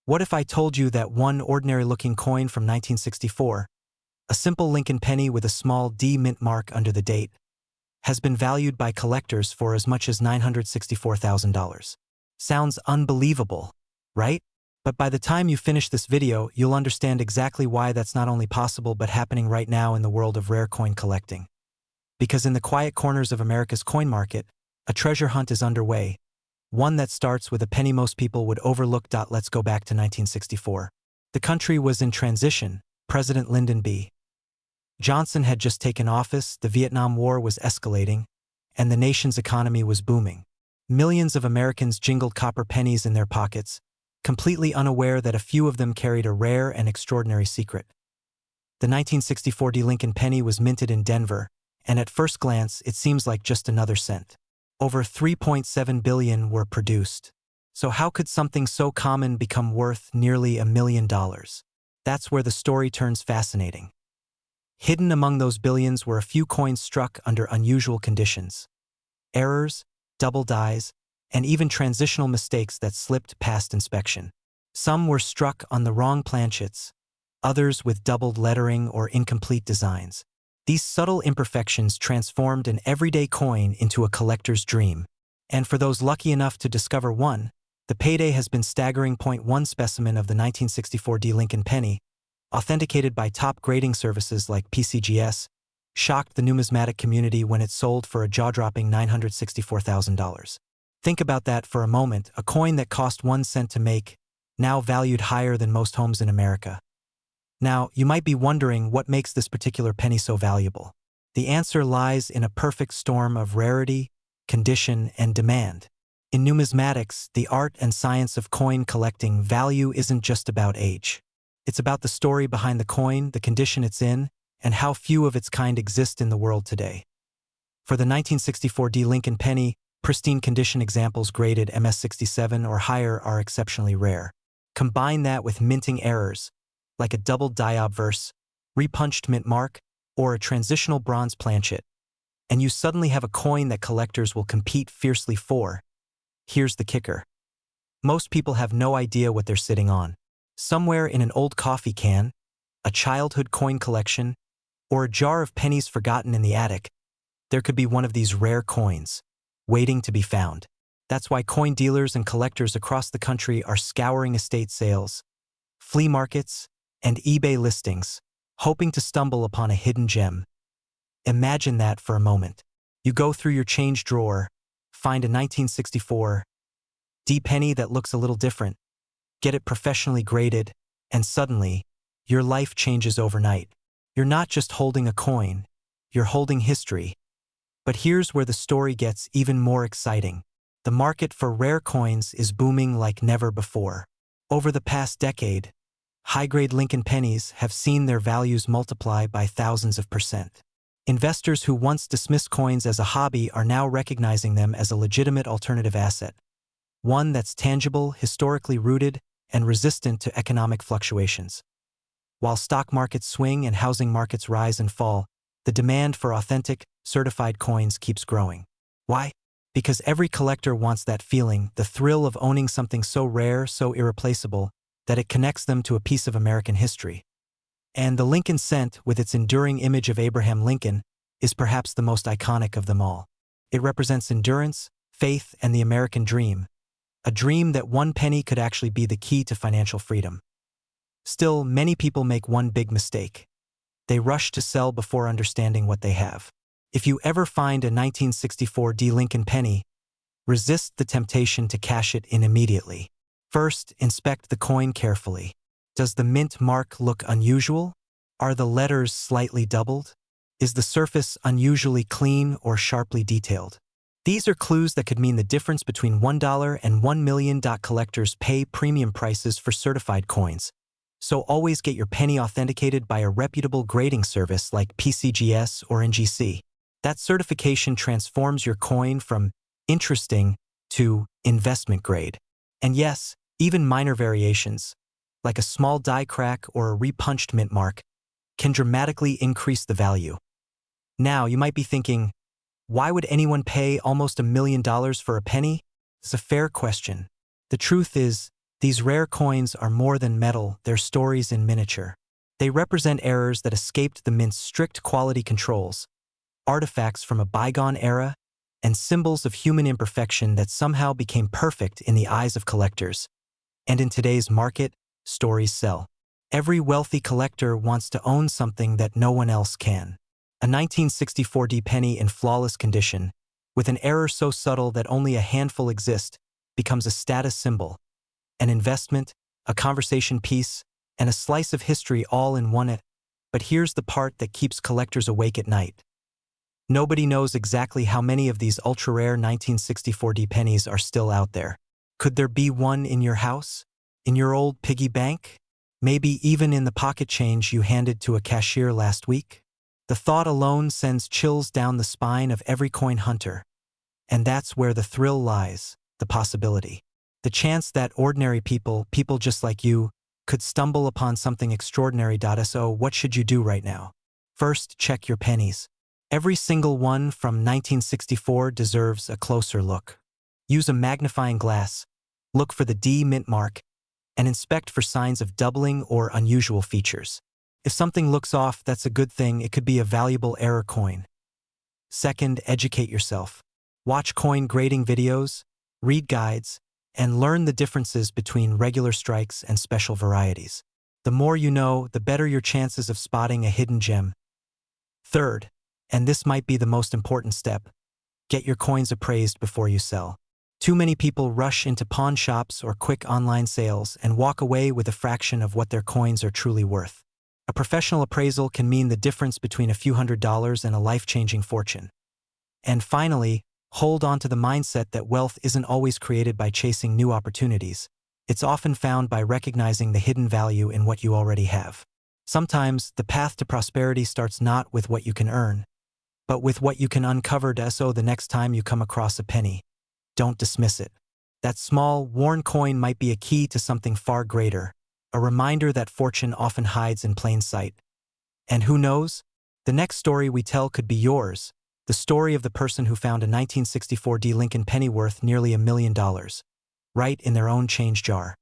What if I told you that one ordinary-looking coin from 1964, a simple Lincoln penny with a small D mint mark under the date, has been valued by collectors for as much as $964,000? Sounds unbelievable, right? But by the time you finish this video, you'll understand exactly why that's not only possible but happening right now in the world of rare coin collecting. Because in the quiet corners of America's coin market, a treasure hunt is underway, one that starts with a penny most people would overlook. Let's go back to 1964. The country was in transition. President Lyndon B. Johnson had just taken office, the Vietnam War was escalating, and the nation's economy was booming. Millions of Americans jingled copper pennies in their pockets, completely unaware that a few of them carried a rare and extraordinary secret. The 1964 D Lincoln penny was minted in Denver, and at first glance it seems like just another cent. Over 3.7 billion were produced. So how could something so common become worth nearly $1 million? That's where the story turns fascinating. Hidden among those billions were a few coins struck under unusual conditions. Errors, double dies, and even transitional mistakes that slipped past inspection. Some were struck on the wrong planchets, others with doubled lettering or incomplete designs. These subtle imperfections transformed an everyday coin into a collector's dream. And for those lucky enough to discover one, the payday has been staggering. One specimen of the 1964 D Lincoln penny, authenticated by top grading services like PCGS, shocked the numismatic community when it sold for a jaw-dropping $964,000. Think about that for a moment, a coin that cost 1 cent to make, now valued higher than most homes in America. Now, you might be wondering what makes this particular penny so valuable. The answer lies in a perfect storm of rarity, condition, and demand. In numismatics, the art and science of coin collecting, value isn't just about age. It's about the story behind the coin, the condition it's in, and how few of its kind exist in the world today. For the 1964 D Lincoln penny, pristine condition examples graded MS67 or higher are exceptionally rare. Combine that with minting errors, like a double die obverse, repunched mint mark, or a transitional bronze planchet, and you suddenly have a coin that collectors will compete fiercely for. Here's the kicker. Most people have no idea what they're sitting on. Somewhere in an old coffee can, a childhood coin collection, or a jar of pennies forgotten in the attic, there could be one of these rare coins, waiting to be found. That's why coin dealers and collectors across the country are scouring estate sales, flea markets, and eBay listings, hoping to stumble upon a hidden gem. Imagine that for a moment. You go through your change drawer, find a 1964 D penny that looks a little different, get it professionally graded, and suddenly, your life changes overnight. You're not just holding a coin, you're holding history. But here's where the story gets even more exciting. The market for rare coins is booming like never before. Over the past decade, high-grade Lincoln pennies have seen their values multiply by thousands of %. Investors who once dismissed coins as a hobby are now recognizing them as a legitimate alternative asset, one that's tangible, historically rooted, and resistant to economic fluctuations. While stock markets swing and housing markets rise and fall, the demand for authentic, certified coins keeps growing. Why? Because every collector wants that feeling, the thrill of owning something so rare, so irreplaceable, that it connects them to a piece of American history. And the Lincoln cent, with its enduring image of Abraham Lincoln, is perhaps the most iconic of them all. It represents endurance, faith, and the American dream, a dream that one penny could actually be the key to financial freedom. Still, many people make one big mistake. They rush to sell before understanding what they have. If you ever find a 1964 D Lincoln penny, resist the temptation to cash it in immediately. First, inspect the coin carefully. Does the mint mark look unusual? Are the letters slightly doubled? Is the surface unusually clean or sharply detailed? These are clues that could mean the difference between $1 and $1 million. Collectors pay premium prices for certified coins, so always get your penny authenticated by a reputable grading service like PCGS or NGC. That certification transforms your coin from interesting to investment grade. And yes, even minor variations, like a small die crack or a repunched mint mark, can dramatically increase the value. Now, you might be thinking, why would anyone pay almost $1 million for a penny? It's a fair question. The truth is, These rare coins are more than metal, they're stories in miniature. They represent errors that escaped the mint's strict quality controls, artifacts from a bygone era, and symbols of human imperfection that somehow became perfect in the eyes of collectors. And in today's market, stories sell. Every wealthy collector wants to own something that no one else can. A 1964 penny in flawless condition, with an error so subtle that only a handful exist, becomes a status symbol, an investment, a conversation piece, and a slice of history all in one. But here's the part that keeps collectors awake at night. Nobody knows exactly how many of these ultra-rare 1964 pennies are still out there. Could there be one in your house? In your old piggy bank? Maybe even in the pocket change you handed to a cashier last week? The thought alone sends chills down the spine of every coin hunter. And that's where the thrill lies, the possibility. The chance that ordinary people just like you, could stumble upon something extraordinary. So what should you do right now? First, check your pennies. Every single one from 1964 deserves a closer look. Use a magnifying glass, look for the D mint mark, and inspect for signs of doubling or unusual features. If something looks off, that's a good thing. It could be a valuable error coin. Second, educate yourself. Watch coin grading videos, read guides, and learn the differences between regular strikes and special varieties. The more you know, the better your chances of spotting a hidden gem. Third, and this might be the most important step, get your coins appraised before you sell. Too many people rush into pawn shops or quick online sales and walk away with a fraction of what their coins are truly worth. A professional appraisal can mean the difference between a few $100s and a life-changing fortune. And finally, hold on to the mindset that wealth isn't always created by chasing new opportunities. It's often found by recognizing the hidden value in what you already have. Sometimes, the path to prosperity starts not with what you can earn, but with what you can uncover. So the next time you come across a penny, don't dismiss it. That small, worn coin might be a key to something far greater, a reminder that fortune often hides in plain sight. And who knows? The next story we tell could be yours, the story of the person who found a 1964 Lincoln penny worth nearly $1 million, right in their own change jar.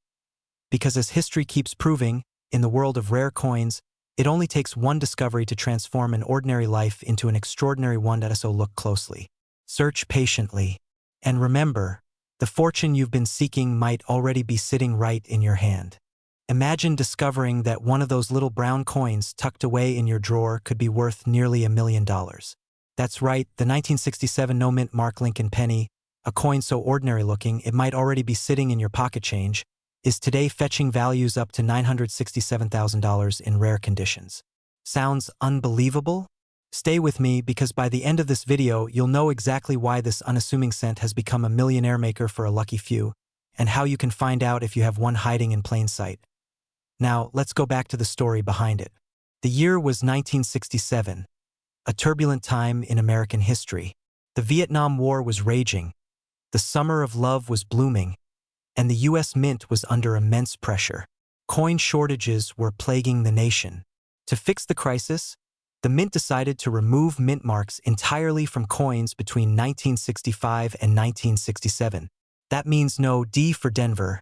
Because as history keeps proving, in the world of rare coins, it only takes one discovery to transform an ordinary life into an extraordinary one. So look closely. Search patiently. And remember, the fortune you've been seeking might already be sitting right in your hand. Imagine discovering that one of those little brown coins tucked away in your drawer could be worth nearly $1 million. That's right, the 1967 no-mint mark Lincoln penny, a coin so ordinary looking it might already be sitting in your pocket change, is today fetching values up to $967,000 in rare conditions. Sounds unbelievable? Stay with me because by the end of this video you'll know exactly why this unassuming cent has become a millionaire maker for a lucky few, and how you can find out if you have one hiding in plain sight. Now, let's go back to the story behind it. The year was 1967, a turbulent time in American history. The Vietnam War was raging, the summer of love was blooming, and the U.S. Mint was under immense pressure. Coin shortages were plaguing the nation. To fix the crisis, the Mint decided to remove mint marks entirely from coins between 1965 and 1967. That means no D for Denver,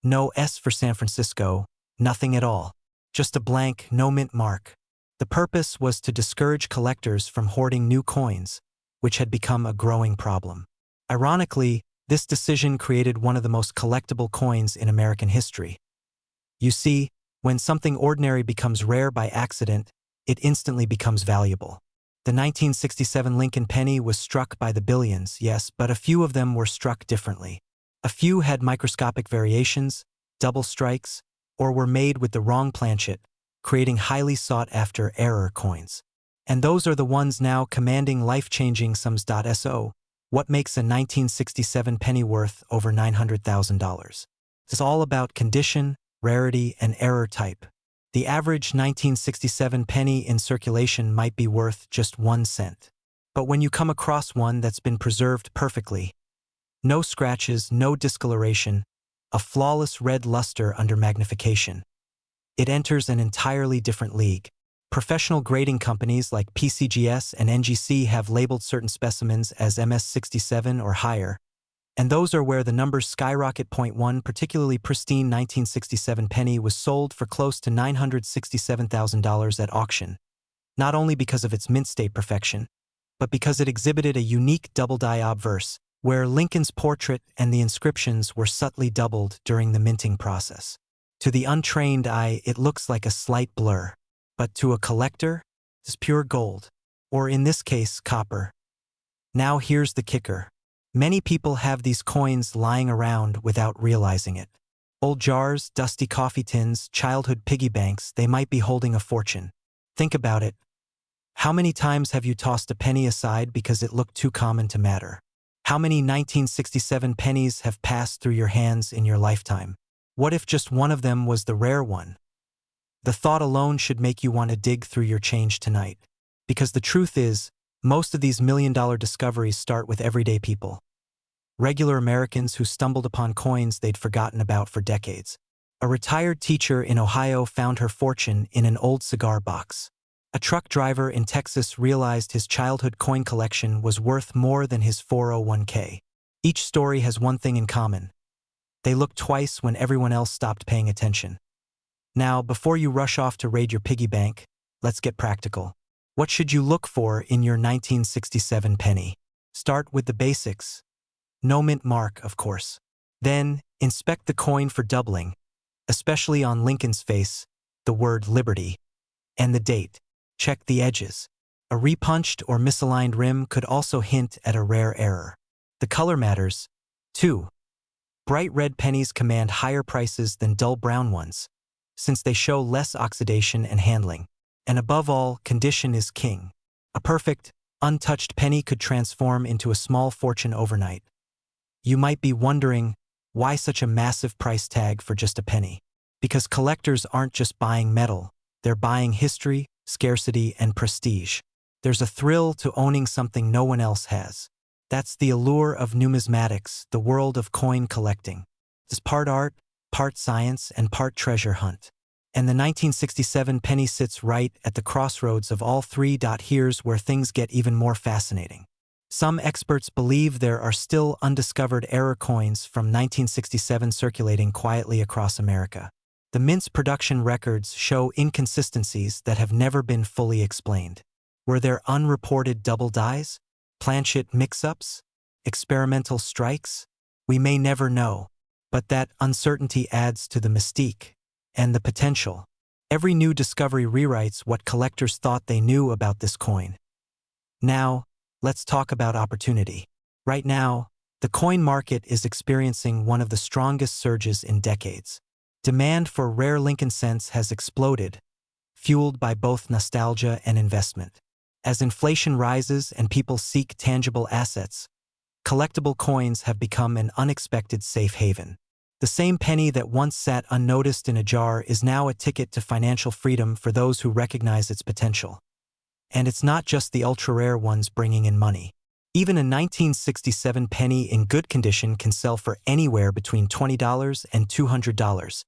no S for San Francisco, nothing at all. Just a blank, no mint mark. The purpose was to discourage collectors from hoarding new coins, which had become a growing problem. Ironically, this decision created one of the most collectible coins in American history. You see, when something ordinary becomes rare by accident, it instantly becomes valuable. The 1967 Lincoln penny was struck by the billions, yes, but a few of them were struck differently. A few had microscopic variations, double strikes, or were made with the wrong planchet, creating highly sought-after error coins. And those are the ones now commanding life-changing sums. So, what makes a 1967 penny worth over $900,000? It's all about condition, rarity, and error type. The average 1967 penny in circulation might be worth just 1 cent. But when you come across one that's been preserved perfectly, no scratches, no discoloration, a flawless red luster under magnification, it enters an entirely different league. Professional grading companies like PCGS and NGC have labeled certain specimens as MS67 or higher, And those are where the numbers skyrocket. One particularly pristine 1967 penny was sold for close to $967,000 at auction, not only because of its mint state perfection, but because it exhibited a unique double-die obverse, where Lincoln's portrait and the inscriptions were subtly doubled during the minting process. To the untrained eye, it looks like a slight blur, but to a collector, it's pure gold, or in this case, copper. Now here's the kicker. Many people have these coins lying around without realizing it. Old jars, dusty coffee tins, childhood piggy banks, they might be holding a fortune. Think about it. How many times have you tossed a penny aside because it looked too common to matter? How many 1967 pennies have passed through your hands in your lifetime? What if just one of them was the rare one? The thought alone should make you want to dig through your change tonight. Because the truth is, most of these million-dollar discoveries start with everyday people. Regular Americans who stumbled upon coins they'd forgotten about for decades. A retired teacher in Ohio found her fortune in an old cigar box. A truck driver in Texas realized his childhood coin collection was worth more than his 401k. Each story has one thing in common. They looked twice when everyone else stopped paying attention. Now, before you rush off to raid your piggy bank, let's get practical. What should you look for in your 1967 penny? Start with the basics. No mint mark, of course. Then, inspect the coin for doubling, especially on Lincoln's face, the word Liberty, and the date. Check the edges. A repunched or misaligned rim could also hint at a rare error. The color matters, too. Bright red pennies command higher prices than dull brown ones, since they show less oxidation and handling. And above all, condition is king. A perfect, untouched penny could transform into a small fortune overnight. You might be wondering, why such a massive price tag for just a penny? Because collectors aren't just buying metal, they're buying history, scarcity, and prestige. There's a thrill to owning something no one else has. That's the allure of numismatics, the world of coin collecting. It's part art, part science, and part treasure hunt. And the 1967 penny sits right at the crossroads of all three. Here's where things get even more fascinating. Some experts believe there are still undiscovered error coins from 1967 circulating quietly across America. The mint's production records show inconsistencies that have never been fully explained. Were there unreported double dies? Planchet mix-ups? Experimental strikes? We may never know, but that uncertainty adds to the mystique and the potential. Every new discovery rewrites what collectors thought they knew about this coin. Now, let's talk about opportunity. Right now, the coin market is experiencing one of the strongest surges in decades. Demand for rare Lincoln cents has exploded, fueled by both nostalgia and investment. As inflation rises and people seek tangible assets, collectible coins have become an unexpected safe haven. The same penny that once sat unnoticed in a jar is now a ticket to financial freedom for those who recognize its potential. And it's not just the ultra-rare ones bringing in money. Even a 1967 penny in good condition can sell for anywhere between $20 and $200,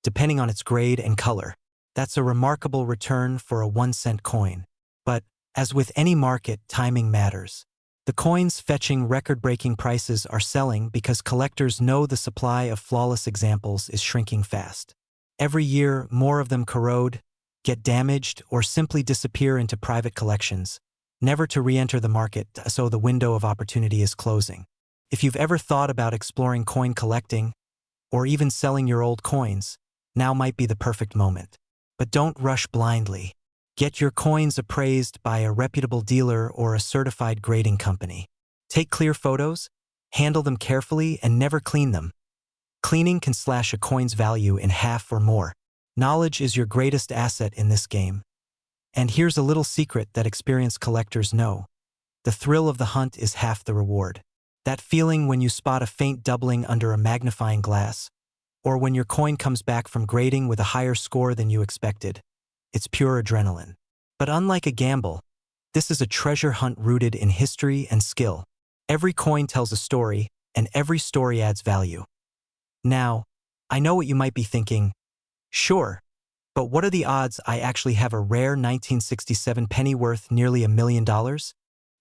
depending on its grade and color. That's a remarkable return for a 1-cent coin. But, as with any market, timing matters. The coins fetching record-breaking prices are selling because collectors know the supply of flawless examples is shrinking fast. Every year, more of them corrode, get damaged, or simply disappear into private collections, never to re-enter the market, so the window of opportunity is closing. If you've ever thought about exploring coin collecting, or even selling your old coins, now might be the perfect moment. But don't rush blindly. Get your coins appraised by a reputable dealer or a certified grading company. Take clear photos, handle them carefully, and never clean them. Cleaning can slash a coin's value in half or more. Knowledge is your greatest asset in this game. And here's a little secret that experienced collectors know. The thrill of the hunt is half the reward. That feeling when you spot a faint doubling under a magnifying glass, or when your coin comes back from grading with a higher score than you expected. It's pure adrenaline. But unlike a gamble, this is a treasure hunt rooted in history and skill. Every coin tells a story, and every story adds value. Now, I know what you might be thinking. Sure, but what are the odds I actually have a rare 1967 penny worth nearly $1 million?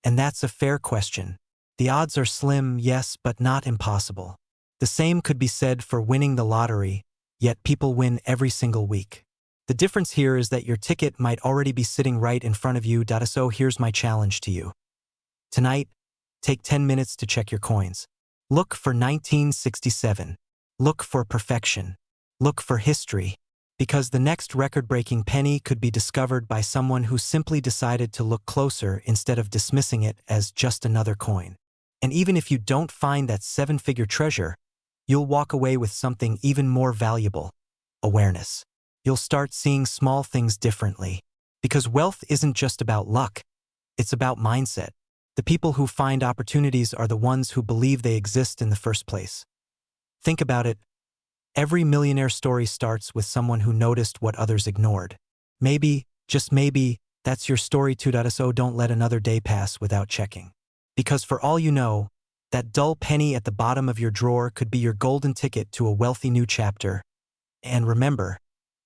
And that's a fair question. The odds are slim, yes, but not impossible. The same could be said for winning the lottery, yet people win every single week. The difference here is that your ticket might already be sitting right in front of you. So here's my challenge to you. Tonight, take 10 minutes to check your coins. Look for 1967. Look for perfection. Look for history. Because the next record-breaking penny could be discovered by someone who simply decided to look closer instead of dismissing it as just another coin. And even if you don't find that seven-figure treasure, you'll walk away with something even more valuable: awareness. You'll start seeing small things differently. Because wealth isn't just about luck, it's about mindset. The people who find opportunities are the ones who believe they exist in the first place. Think about it. Every millionaire story starts with someone who noticed what others ignored. Maybe, just maybe, that's your story too. So don't let another day pass without checking. Because for all you know, that dull penny at the bottom of your drawer could be your golden ticket to a wealthy new chapter. And remember,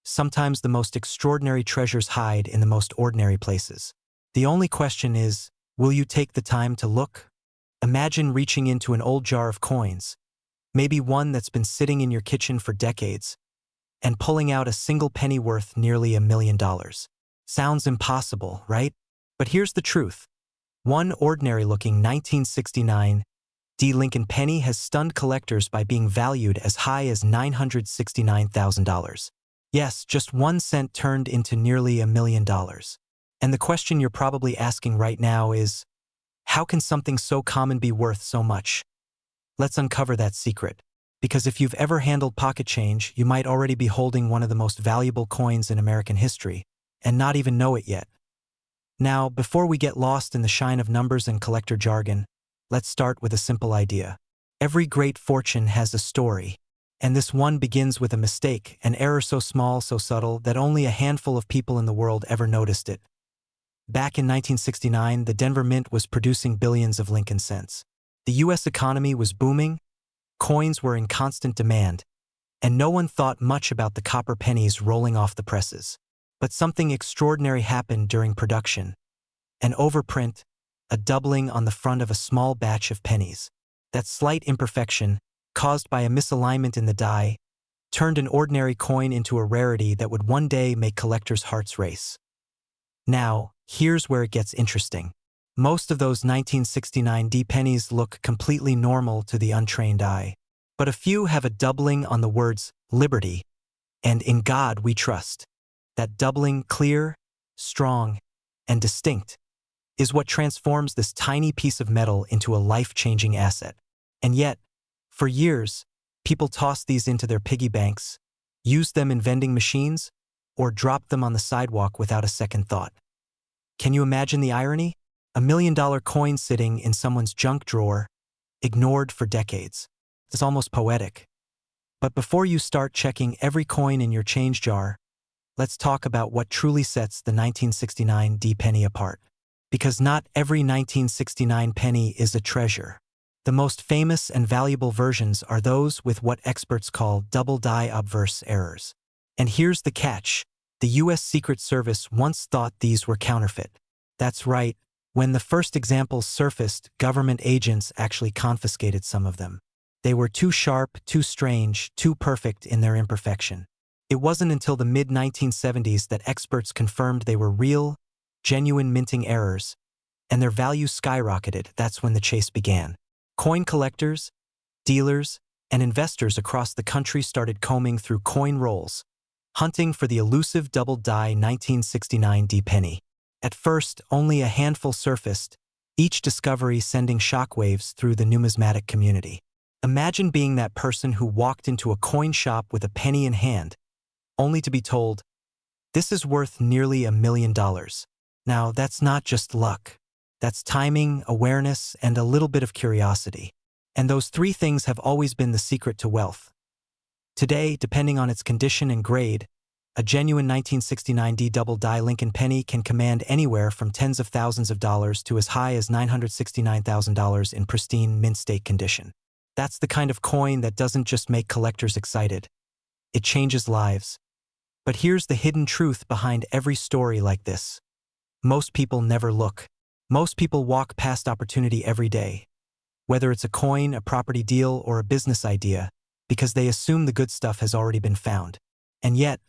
sometimes the most extraordinary treasures hide in the most ordinary places. The only question is, will you take the time to look? Imagine reaching into an old jar of coins, maybe one that's been sitting in your kitchen for decades, and pulling out a single penny worth nearly $1 million. Sounds impossible, right? But here's the truth. One ordinary-looking 1969 Lincoln penny has stunned collectors by being valued as high as $969,000. Yes, just 1 cent turned into nearly $1 million. And the question you're probably asking right now is, how can something so common be worth so much? Let's uncover that secret. Because if you've ever handled pocket change, you might already be holding one of the most valuable coins in American history, and not even know it yet. Now, before we get lost in the shine of numbers and collector jargon, let's start with a simple idea. Every great fortune has a story, and this one begins with a mistake, an error so small, so subtle, that only a handful of people in the world ever noticed it. Back in 1969, the Denver Mint was producing billions of Lincoln cents. The U.S. economy was booming, coins were in constant demand, and no one thought much about the copper pennies rolling off the presses. But something extraordinary happened during production. An overprint, a doubling on the front of a small batch of pennies. That slight imperfection, caused by a misalignment in the die, turned an ordinary coin into a rarity that would one day make collectors' hearts race. Now, here's where it gets interesting. Most of those 1969 pennies look completely normal to the untrained eye. But a few have a doubling on the words liberty and in God we trust. That doubling, clear, strong, and distinct, is what transforms this tiny piece of metal into a life-changing asset. And yet, for years, people tossed these into their piggy banks, used them in vending machines, or dropped them on the sidewalk without a second thought. Can you imagine the irony? $1 million coin sitting in someone's junk drawer, ignored for decades. It's almost poetic. But before you start checking every coin in your change jar, let's talk about what truly sets the 1969 penny apart. Because not every 1969 penny is a treasure. The most famous and valuable versions are those with what experts call double die obverse errors. And here's the catch. The U.S. Secret Service once thought these were counterfeit. That's right. When the first examples surfaced, government agents actually confiscated some of them. They were too sharp, too strange, too perfect in their imperfection. It wasn't until the mid-1970s that experts confirmed they were real, genuine minting errors, and their value skyrocketed. That's when the chase began. Coin collectors, dealers, and investors across the country started combing through coin rolls, hunting for the elusive double-die 1969 penny. At first, only a handful surfaced, each discovery sending shockwaves through the numismatic community. Imagine being that person who walked into a coin shop with a penny in hand, only to be told, "This is worth nearly $1 million." Now, that's not just luck. That's timing, awareness, and a little bit of curiosity. And those three things have always been the secret to wealth. Today, depending on its condition and grade, a genuine 1969 double-die Lincoln penny can command anywhere from tens of thousands of dollars to as high as $969,000 in pristine mint state condition. That's the kind of coin that doesn't just make collectors excited. It changes lives. But here's the hidden truth behind every story like this. Most people never look. Most people walk past opportunity every day. whether it's a coin, a property deal, or a business idea, because they assume the good stuff has already been found. And yet,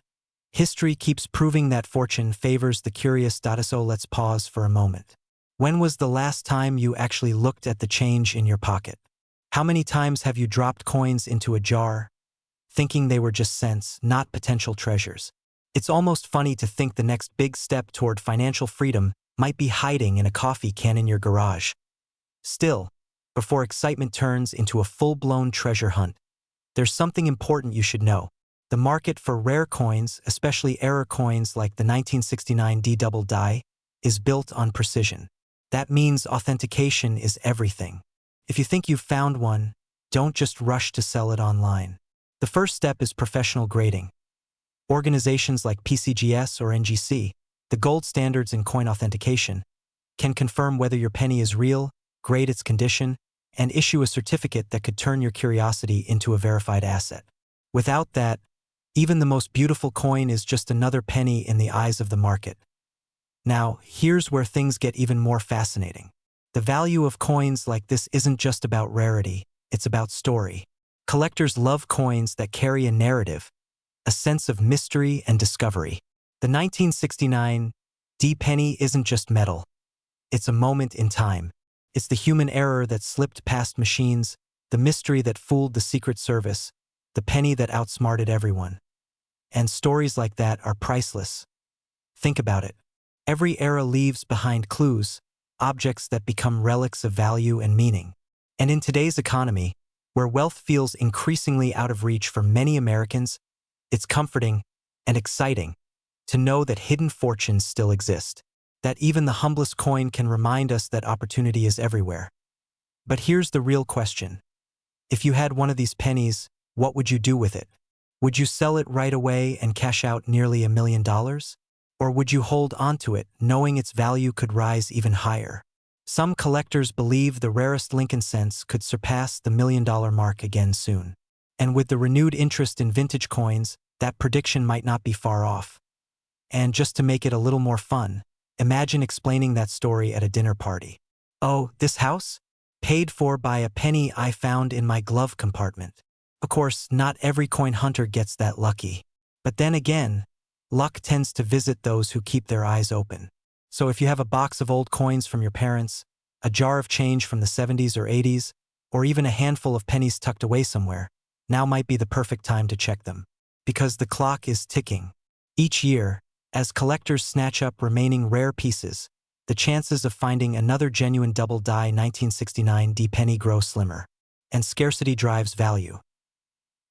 history keeps proving that fortune favors the curious. So let's pause for a moment. When was the last time you actually looked at the change in your pocket? How many times have you dropped coins into a jar, thinking they were just cents, not potential treasures? It's almost funny to think the next big step toward financial freedom might be hiding in a coffee can in your garage. Still, before excitement turns into a full-blown treasure hunt, there's something important you should know. The market for rare coins, especially error coins like the 1969 D-double die, is built on precision. That means authentication is everything. If you think you've found one, don't just rush to sell it online. The first step is professional grading. Organizations like PCGS or NGC, the gold standards in coin authentication, can confirm whether your penny is real, grade its condition, and issue a certificate that could turn your curiosity into a verified asset. Without that, even the most beautiful coin is just another penny in the eyes of the market. Now, here's where things get even more fascinating. The value of coins like this isn't just about rarity, it's about story. Collectors love coins that carry a narrative, a sense of mystery and discovery. The 1969 D penny isn't just metal. It's a moment in time. It's the human error that slipped past machines, the mystery that fooled the Secret Service, the penny that outsmarted everyone. And stories like that are priceless. Think about it. Every era leaves behind clues, objects that become relics of value and meaning. And in today's economy, where wealth feels increasingly out of reach for many Americans, it's comforting and exciting to know that hidden fortunes still exist, that even the humblest coin can remind us that opportunity is everywhere. But here's the real question. If you had one of these pennies, what would you do with it? Would you sell it right away and cash out nearly $1 million? Or would you hold onto it, knowing its value could rise even higher? Some collectors believe the rarest Lincoln cents could surpass the $1 million mark again soon. And with the renewed interest in vintage coins, that prediction might not be far off. And just to make it a little more fun, imagine explaining that story at a dinner party. Oh, this house? Paid for by a penny I found in my glove compartment. Of course, not every coin hunter gets that lucky. But then again, luck tends to visit those who keep their eyes open. So if you have a box of old coins from your parents, a jar of change from the 70s or 80s, or even a handful of pennies tucked away somewhere, now might be the perfect time to check them. Because the clock is ticking. Each year, as collectors snatch up remaining rare pieces, the chances of finding another genuine double die 1969 D penny grow slimmer. And scarcity drives value.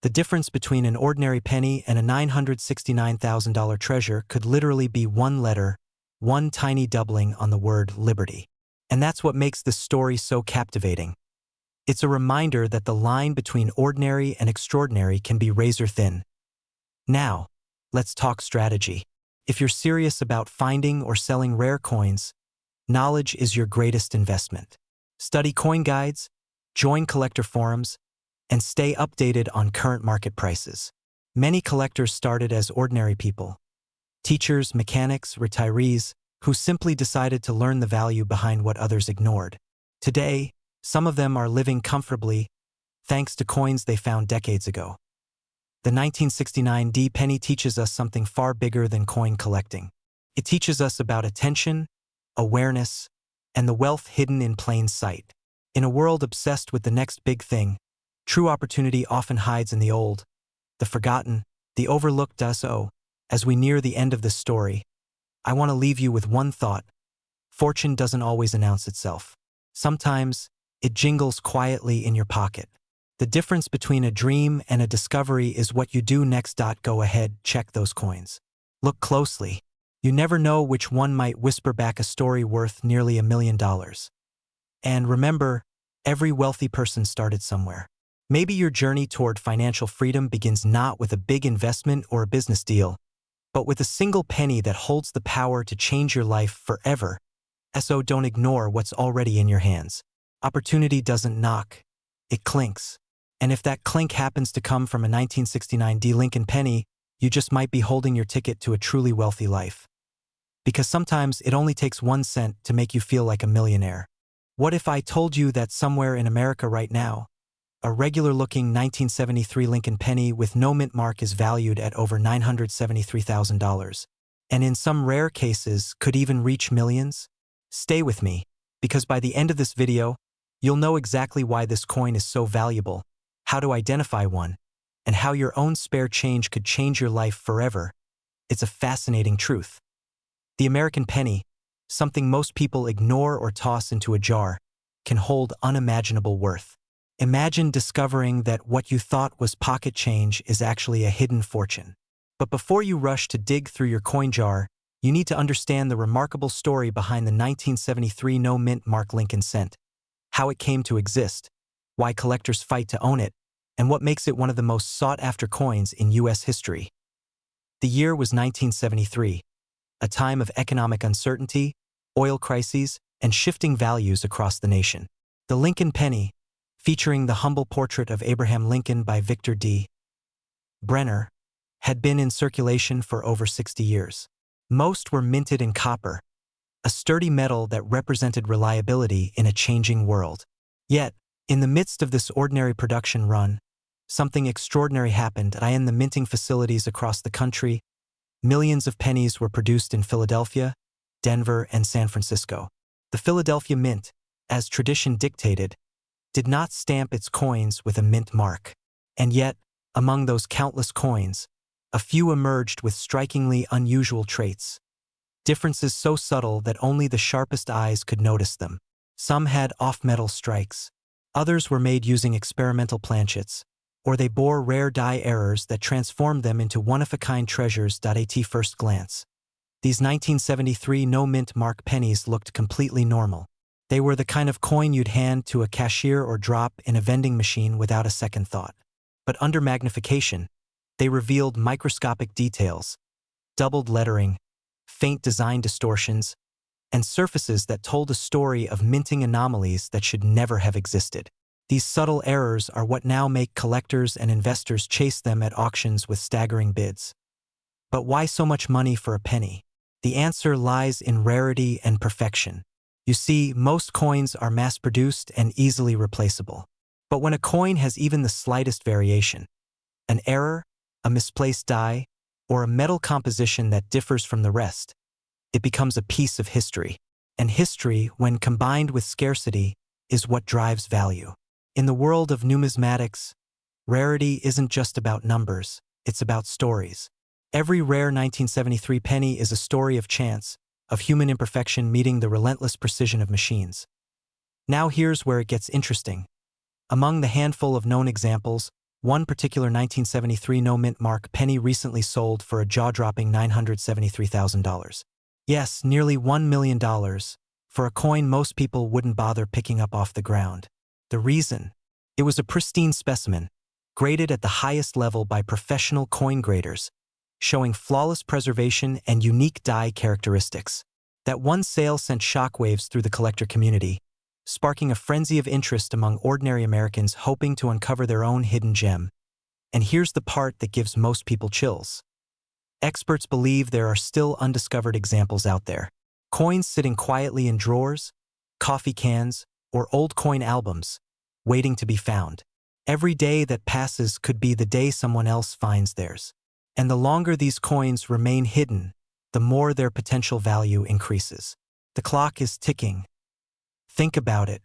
The difference between an ordinary penny and a $969,000 treasure could literally be one letter, one tiny doubling on the word liberty. And that's what makes this story so captivating. It's a reminder that the line between ordinary and extraordinary can be razor thin. Now, let's talk strategy. If you're serious about finding or selling rare coins, knowledge is your greatest investment. Study coin guides, join collector forums, and stay updated on current market prices. Many collectors started as ordinary people, teachers, mechanics, retirees, who simply decided to learn the value behind what others ignored. Today, some of them are living comfortably thanks to coins they found decades ago. The 1969 D penny teaches us something far bigger than coin collecting. It teaches us about attention, awareness, and the wealth hidden in plain sight. In a world obsessed with the next big thing, true opportunity often hides in the old, the forgotten, the overlooked. So, as we near the end of this story, I want to leave you with one thought. Fortune doesn't always announce itself. Sometimes, it jingles quietly in your pocket. The difference between a dream and a discovery is what you do next. Go ahead, check those coins. Look closely. You never know which one might whisper back a story worth nearly $1 million. And remember, every wealthy person started somewhere. Maybe your journey toward financial freedom begins not with a big investment or a business deal, but with a single penny that holds the power to change your life forever. So don't ignore what's already in your hands. Opportunity doesn't knock, it clinks. And if that clink happens to come from a 1969 D Lincoln penny, you just might be holding your ticket to a truly wealthy life. Because sometimes it only takes 1 cent to make you feel like a millionaire. What if I told you that somewhere in America right now, a regular-looking 1973 Lincoln penny with no mint mark is valued at over $973,000, and in some rare cases could even reach millions? Stay with me, because by the end of this video, you'll know exactly why this coin is so valuable, how to identify one, and how your own spare change could change your life forever. It's a fascinating truth. The American penny, something most people ignore or toss into a jar, can hold unimaginable worth. Imagine discovering that what you thought was pocket change is actually a hidden fortune. But before you rush to dig through your coin jar, you need to understand the remarkable story behind the 1973 no mint mark Lincoln cent, how it came to exist, why collectors fight to own it, and what makes it one of the most sought-after coins in U.S. history. The year was 1973, a time of economic uncertainty, oil crises, and shifting values across the nation. The Lincoln penny, featuring the humble portrait of Abraham Lincoln by Victor D. Brenner, had been in circulation for over 60 years. Most were minted in copper, a sturdy metal that represented reliability in a changing world. Yet, in the midst of this ordinary production run, something extraordinary happened in the minting facilities across the country. Millions of pennies were produced in Philadelphia, Denver, and San Francisco. The Philadelphia Mint, as tradition dictated, did not stamp its coins with a mint mark. And yet, among those countless coins, a few emerged with strikingly unusual traits. Differences so subtle that only the sharpest eyes could notice them. Some had off-metal strikes. Others were made using experimental planchets, or they bore rare die errors that transformed them into one-of-a-kind treasures. At first glance, these 1973 no-mint mark pennies looked completely normal. They were the kind of coin you'd hand to a cashier or drop in a vending machine without a second thought. But under magnification, they revealed microscopic details, doubled lettering, faint design distortions, and surfaces that told a story of minting anomalies that should never have existed. These subtle errors are what now make collectors and investors chase them at auctions with staggering bids. But why so much money for a penny? The answer lies in rarity and perfection. You see, most coins are mass-produced and easily replaceable. But when a coin has even the slightest variation, an error, a misplaced die, or a metal composition that differs from the rest, it becomes a piece of history. And history, when combined with scarcity, is what drives value. In the world of numismatics, rarity isn't just about numbers, it's about stories. Every rare 1973 penny is a story of chance, of human imperfection meeting the relentless precision of machines. Now here's where it gets interesting. Among the handful of known examples, one particular 1973 no-mint mark penny recently sold for a jaw-dropping $973,000. Yes, nearly $1 million, for a coin most people wouldn't bother picking up off the ground. The reason? It was a pristine specimen, graded at the highest level by professional coin graders, showing flawless preservation and unique die characteristics. That one sale sent shockwaves through the collector community, sparking a frenzy of interest among ordinary Americans hoping to uncover their own hidden gem. And here's the part that gives most people chills. Experts believe there are still undiscovered examples out there. Coins sitting quietly in drawers, coffee cans, or old coin albums, waiting to be found. Every day that passes could be the day someone else finds theirs. And the longer these coins remain hidden, the more their potential value increases. The clock is ticking. Think about it.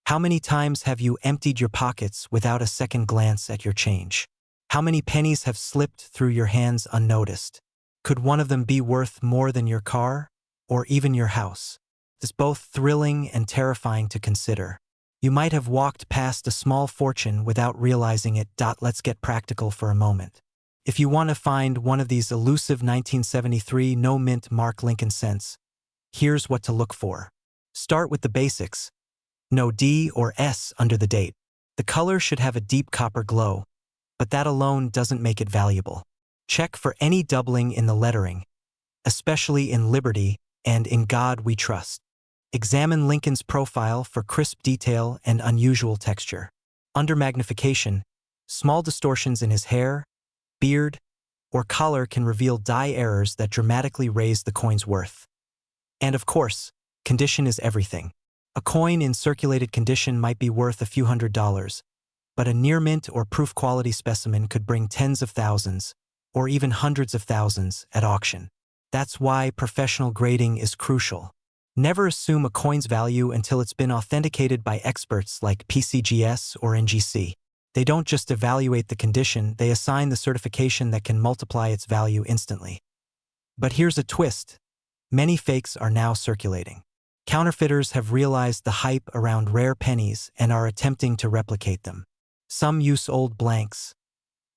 How many times have you emptied your pockets without a second glance at your change? How many pennies have slipped through your hands unnoticed? Could one of them be worth more than your car, or even your house? It's both thrilling and terrifying to consider. You might have walked past a small fortune without realizing it. Let's get practical for a moment. If you want to find one of these elusive 1973 no-mint mark Lincoln cents, here's what to look for. Start with the basics. No D or S under the date. The color should have a deep copper glow, but that alone doesn't make it valuable. Check for any doubling in the lettering, especially in Liberty and In God We Trust. Examine Lincoln's profile for crisp detail and unusual texture. Under magnification, small distortions in his hair, beard, or collar can reveal die errors that dramatically raise the coin's worth. And of course, condition is everything. A coin in circulated condition might be worth a few $100s, but a near-mint or proof-quality specimen could bring tens of thousands, or even hundreds of thousands, at auction. That's why professional grading is crucial. Never assume a coin's value until it's been authenticated by experts like PCGS or NGC. They don't just evaluate the condition, they assign the certification that can multiply its value instantly. But here's a twist. Many fakes are now circulating. Counterfeiters have realized the hype around rare pennies and are attempting to replicate them. Some use old blanks.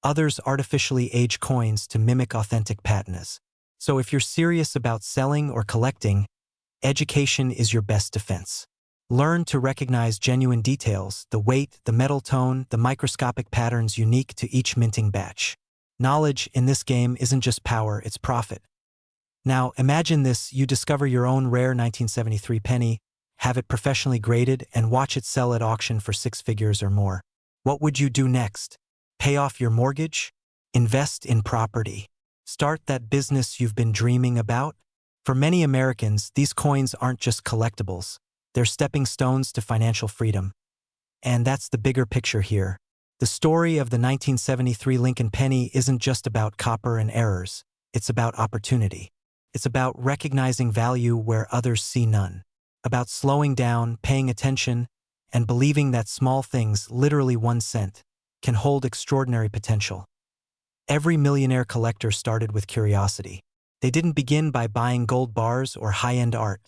Others artificially age coins to mimic authentic patinas. So if you're serious about selling or collecting, education is your best defense. Learn to recognize genuine details, the weight, the metal tone, the microscopic patterns unique to each minting batch. Knowledge in this game isn't just power, it's profit. Now, imagine this: you discover your own rare 1973 penny, have it professionally graded, and watch it sell at auction for 6 figures or more. What would you do next? Pay off your mortgage? Invest in property? Start that business you've been dreaming about? For many Americans, these coins aren't just collectibles. They're stepping stones to financial freedom. And that's the bigger picture here. The story of the 1973 Lincoln penny isn't just about copper and errors. It's about opportunity. It's about recognizing value where others see none. About slowing down, paying attention, and believing that small things, literally 1 cent, can hold extraordinary potential. Every millionaire collector started with curiosity. They didn't begin by buying gold bars or high-end art.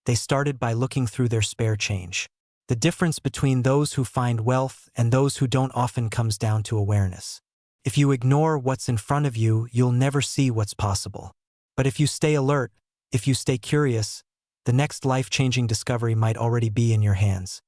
They started by looking through their spare change. The difference between those who find wealth and those who don't often comes down to awareness. If you ignore what's in front of you, you'll never see what's possible. But if you stay alert, if you stay curious, the next life-changing discovery might already be in your hands.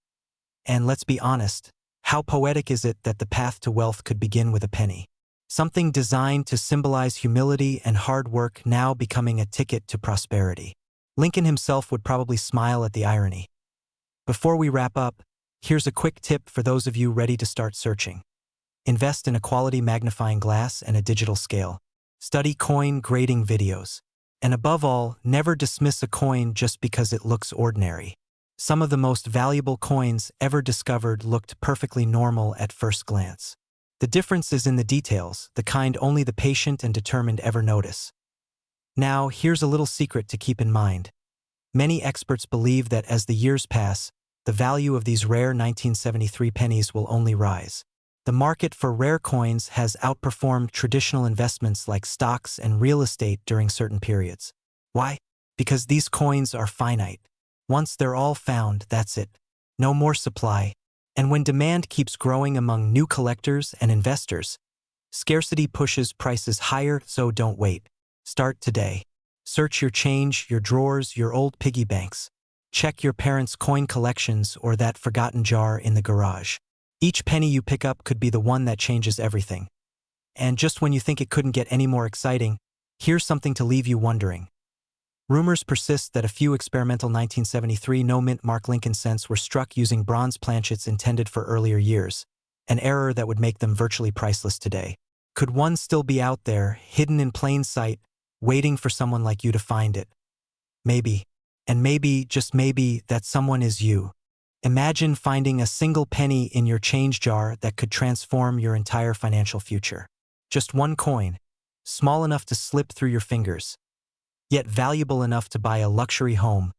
And let's be honest, how poetic is it that the path to wealth could begin with a penny? Something designed to symbolize humility and hard work now becoming a ticket to prosperity. Lincoln himself would probably smile at the irony. Before we wrap up, here's a quick tip for those of you ready to start searching. Invest in a quality magnifying glass and a digital scale. Study coin grading videos. And above all, never dismiss a coin just because it looks ordinary. Some of the most valuable coins ever discovered looked perfectly normal at first glance. The difference is in the details, the kind only the patient and determined ever notice. Now, here's a little secret to keep in mind. Many experts believe that as the years pass, the value of these rare 1973 pennies will only rise. The market for rare coins has outperformed traditional investments like stocks and real estate during certain periods. Why? Because these coins are finite. Once they're all found, that's it. No more supply. And when demand keeps growing among new collectors and investors, scarcity pushes prices higher, so don't wait. Start today. Search your change, your drawers, your old piggy banks. Check your parents' coin collections or that forgotten jar in the garage. Each penny you pick up could be the one that changes everything. And just when you think it couldn't get any more exciting, here's something to leave you wondering. Rumors persist that a few experimental 1973 no-mint mark Lincoln cents were struck using bronze planchets intended for earlier years, an error that would make them virtually priceless today. Could one still be out there, hidden in plain sight, waiting for someone like you to find it? Maybe. And maybe, just maybe, that someone is you. Imagine finding a single penny in your change jar that could transform your entire financial future. Just one coin, small enough to slip through your fingers, yet valuable enough to buy a luxury home,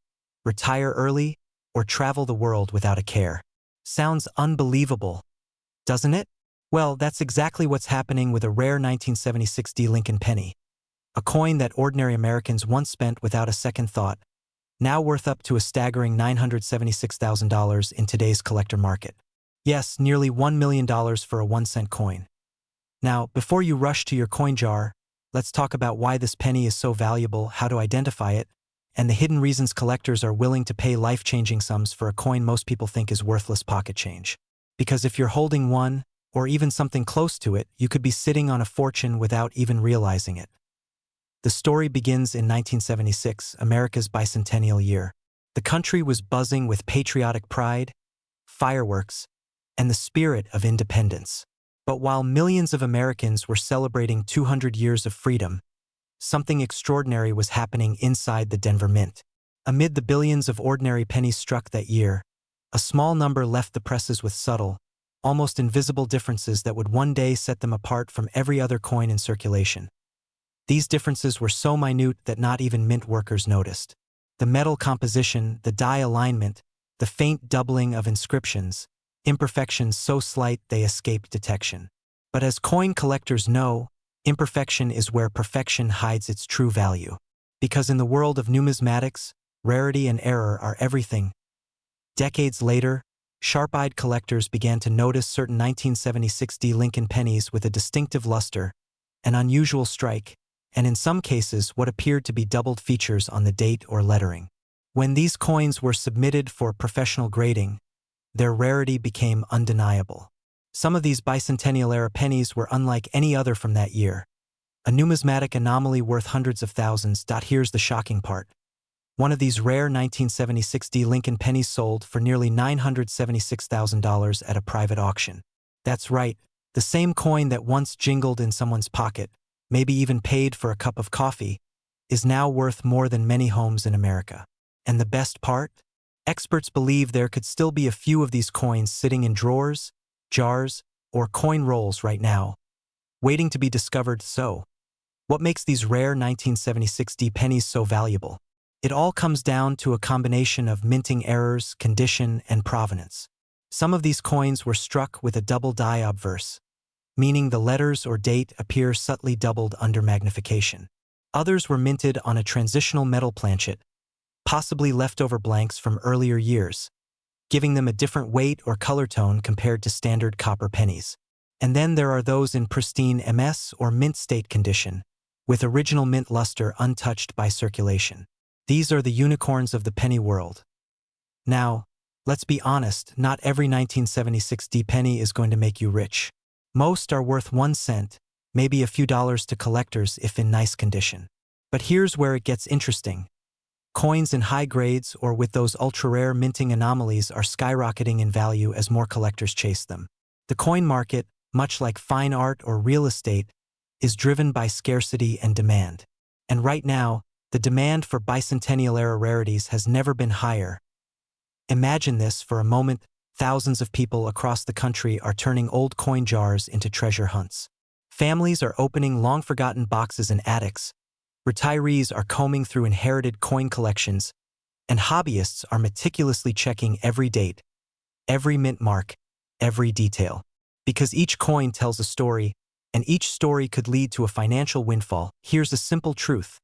retire early, or travel the world without a care. Sounds unbelievable, doesn't it? Well, that's exactly what's happening with a rare 1976 D Lincoln penny. A coin that ordinary Americans once spent without a second thought, now worth up to a staggering $976,000 in today's collector market. Yes, nearly $1 million for a 1-cent coin. Now, before you rush to your coin jar, let's talk about why this penny is so valuable, how to identify it, and the hidden reasons collectors are willing to pay life-changing sums for a coin most people think is worthless pocket change. Because if you're holding one, or even something close to it, you could be sitting on a fortune without even realizing it. The story begins in 1976, America's bicentennial year. The country was buzzing with patriotic pride, fireworks, and the spirit of independence. But while millions of Americans were celebrating 200 years of freedom, something extraordinary was happening inside the Denver Mint. Amid the billions of ordinary pennies struck that year, a small number left the presses with subtle, almost invisible differences that would one day set them apart from every other coin in circulation. These differences were so minute that not even mint workers noticed. The metal composition, the die alignment, the faint doubling of inscriptions, imperfections so slight they escaped detection. But as coin collectors know, imperfection is where perfection hides its true value. Because in the world of numismatics, rarity and error are everything. Decades later, sharp-eyed collectors began to notice certain 1976 Lincoln pennies with a distinctive luster, an unusual strike, and in some cases what appeared to be doubled features on the date or lettering. When these coins were submitted for professional grading, their rarity became undeniable. Some of these bicentennial-era pennies were unlike any other from that year. A numismatic anomaly worth hundreds of thousands. Here's the shocking part. One of these rare 1976 Lincoln pennies sold for nearly $976,000 at a private auction. That's right, the same coin that once jingled in someone's pocket, maybe even paid for a cup of coffee, is now worth more than many homes in America. And the best part? Experts believe there could still be a few of these coins sitting in drawers, jars, or coin rolls right now, waiting to be discovered. So, what makes these rare 1976 pennies so valuable? It all comes down to a combination of minting errors, condition, and provenance. Some of these coins were struck with a double die obverse, meaning the letters or date appear subtly doubled under magnification. Others were minted on a transitional metal planchet, possibly leftover blanks from earlier years, giving them a different weight or color tone compared to standard copper pennies. And then there are those in pristine MS or mint state condition, with original mint luster untouched by circulation. These are the unicorns of the penny world. Now, let's be honest, not every 1976 penny is going to make you rich. Most are worth 1 cent, maybe a few dollars to collectors if in nice condition. But here's where it gets interesting. Coins in high grades or with those ultra-rare minting anomalies are skyrocketing in value as more collectors chase them. The coin market, much like fine art or real estate, is driven by scarcity and demand. And right now, the demand for bicentennial-era rarities has never been higher. Imagine this for a moment. Thousands of people across the country are turning old coin jars into treasure hunts. Families are opening long-forgotten boxes in attics. Retirees are combing through inherited coin collections, and hobbyists are meticulously checking every date, every mint mark, every detail. Because each coin tells a story, and each story could lead to a financial windfall. Here's a simple truth.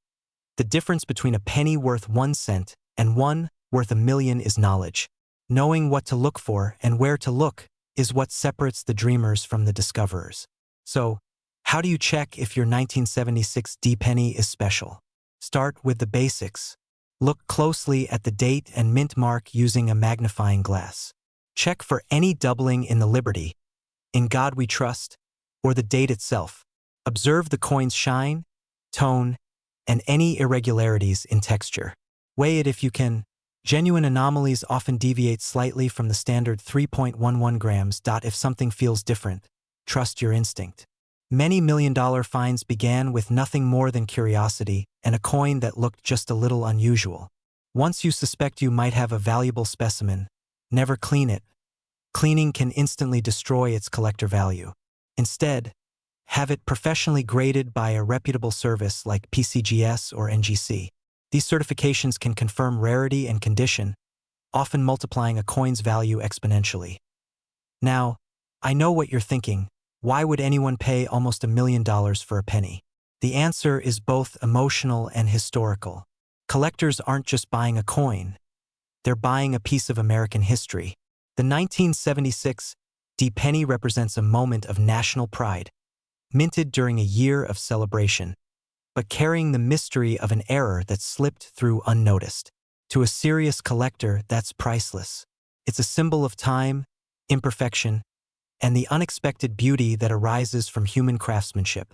The difference between a penny worth 1 cent and one worth $1 million is knowledge. Knowing what to look for and where to look is what separates the dreamers from the discoverers. So, how do you check if your 1976 penny is special? Start with the basics. Look closely at the date and mint mark using a magnifying glass. Check for any doubling in the Liberty, "In God We Trust," or the date itself. Observe the coin's shine, tone, and any irregularities in texture. Weigh it if you can. Genuine anomalies often deviate slightly from the standard 3.11 grams. If something feels different, trust your instinct. Many million-dollar finds began with nothing more than curiosity and a coin that looked just a little unusual. Once you suspect you might have a valuable specimen, never clean it. Cleaning can instantly destroy its collector value. Instead, have it professionally graded by a reputable service like PCGS or NGC. These certifications can confirm rarity and condition, often multiplying a coin's value exponentially. Now, I know what you're thinking. Why would anyone pay almost $1 million for a penny? The answer is both emotional and historical. Collectors aren't just buying a coin. They're buying a piece of American history. The 1976 penny represents a moment of national pride, minted during a year of celebration, but carrying the mystery of an error that slipped through unnoticed. To a serious collector, that's priceless. It's a symbol of time, imperfection, and the unexpected beauty that arises from human craftsmanship.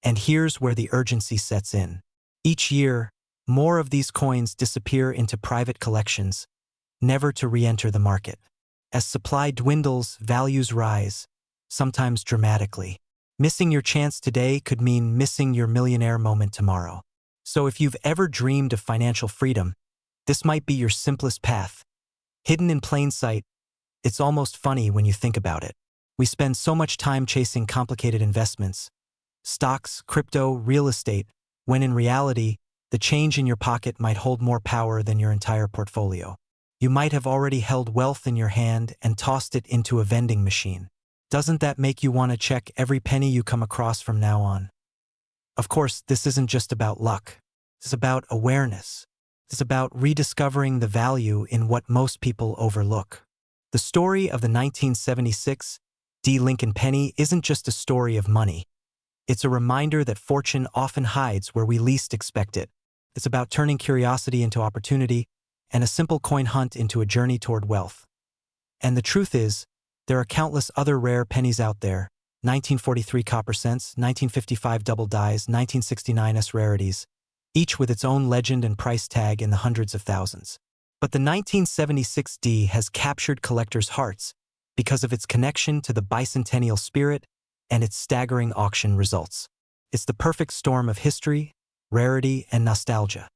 And here's where the urgency sets in. Each year, more of these coins disappear into private collections, never to re-enter the market. As supply dwindles, values rise, sometimes dramatically. Missing your chance today could mean missing your millionaire moment tomorrow. So if you've ever dreamed of financial freedom, This might be your simplest path. Hidden in plain sight, it's almost funny when you think about it. We spend so much time chasing complicated investments, stocks, crypto, real estate, when in reality, the change in your pocket might hold more power than your entire portfolio. You might have already held wealth in your hand and tossed it into a vending machine. Doesn't that make you want to check every penny you come across from now on? Of course, this isn't just about luck. It's about awareness. It's about rediscovering the value in what most people overlook. The story of the 1976 D. Lincoln penny isn't just a story of money. It's a reminder that fortune often hides where we least expect it. It's about turning curiosity into opportunity and a simple coin hunt into a journey toward wealth. And the truth is, there are countless other rare pennies out there: 1943 copper cents, 1955 double dies, 1969 rarities, each with its own legend and price tag in the hundreds of thousands. But the 1976 D has captured collectors' hearts because of its connection to the bicentennial spirit and its staggering auction results. It's the perfect storm of history, rarity, and nostalgia.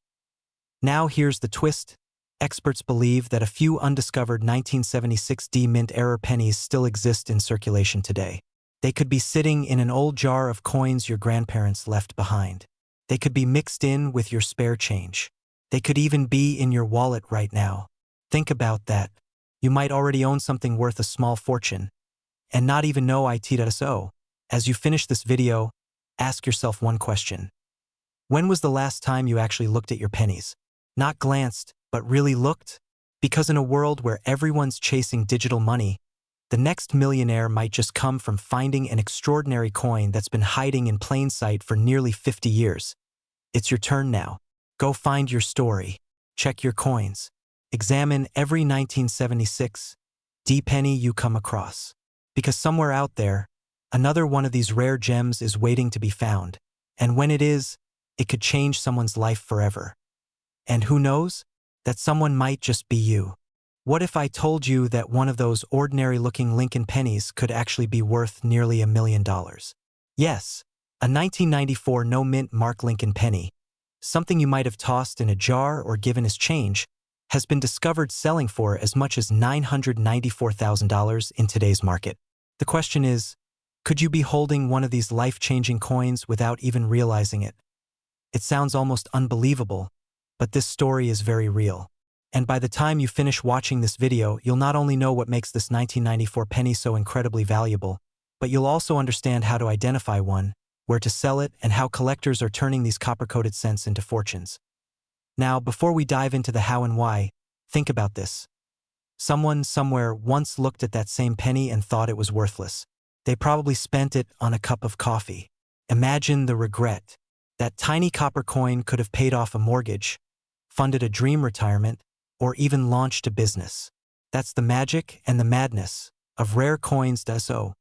Now here's the twist. Experts believe that a few undiscovered 1976 D mint-era pennies still exist in circulation today. They could be sitting in an old jar of coins your grandparents left behind. They could be mixed in with your spare change. They could even be in your wallet right now. Think about that. You might already own something worth a small fortune and not even know it. As you finish this video, ask yourself one question. When was the last time you actually looked at your pennies? Not glanced, but really looked? Because in a world where everyone's chasing digital money, the next millionaire might just come from finding an extraordinary coin that's been hiding in plain sight for nearly 50 years. It's your turn now. Go find your story. Check your coins. Examine every 1976 D penny you come across. Because somewhere out there, another one of these rare gems is waiting to be found. And when it is, it could change someone's life forever. And who knows? That someone might just be you. What if I told you that one of those ordinary-looking Lincoln pennies could actually be worth nearly $1 million? Yes, a 1994 no-mint mark Lincoln penny, something you might have tossed in a jar or given as change, has been discovered selling for as much as $994,000 in today's market. The question is, could you be holding one of these life-changing coins without even realizing it? It sounds almost unbelievable, but this story is very real. And by the time you finish watching this video, you'll not only know what makes this 1994 penny so incredibly valuable, but you'll also understand how to identify one, where to sell it, and how collectors are turning these copper-coated cents into fortunes. Now, before we dive into the how and why, think about this. Someone somewhere once looked at that same penny and thought it was worthless. They probably spent it on a cup of coffee. Imagine the regret. That tiny copper coin could have paid off a mortgage, funded a dream retirement, or even launched a business. That's the magic and the madness of rare coins. So,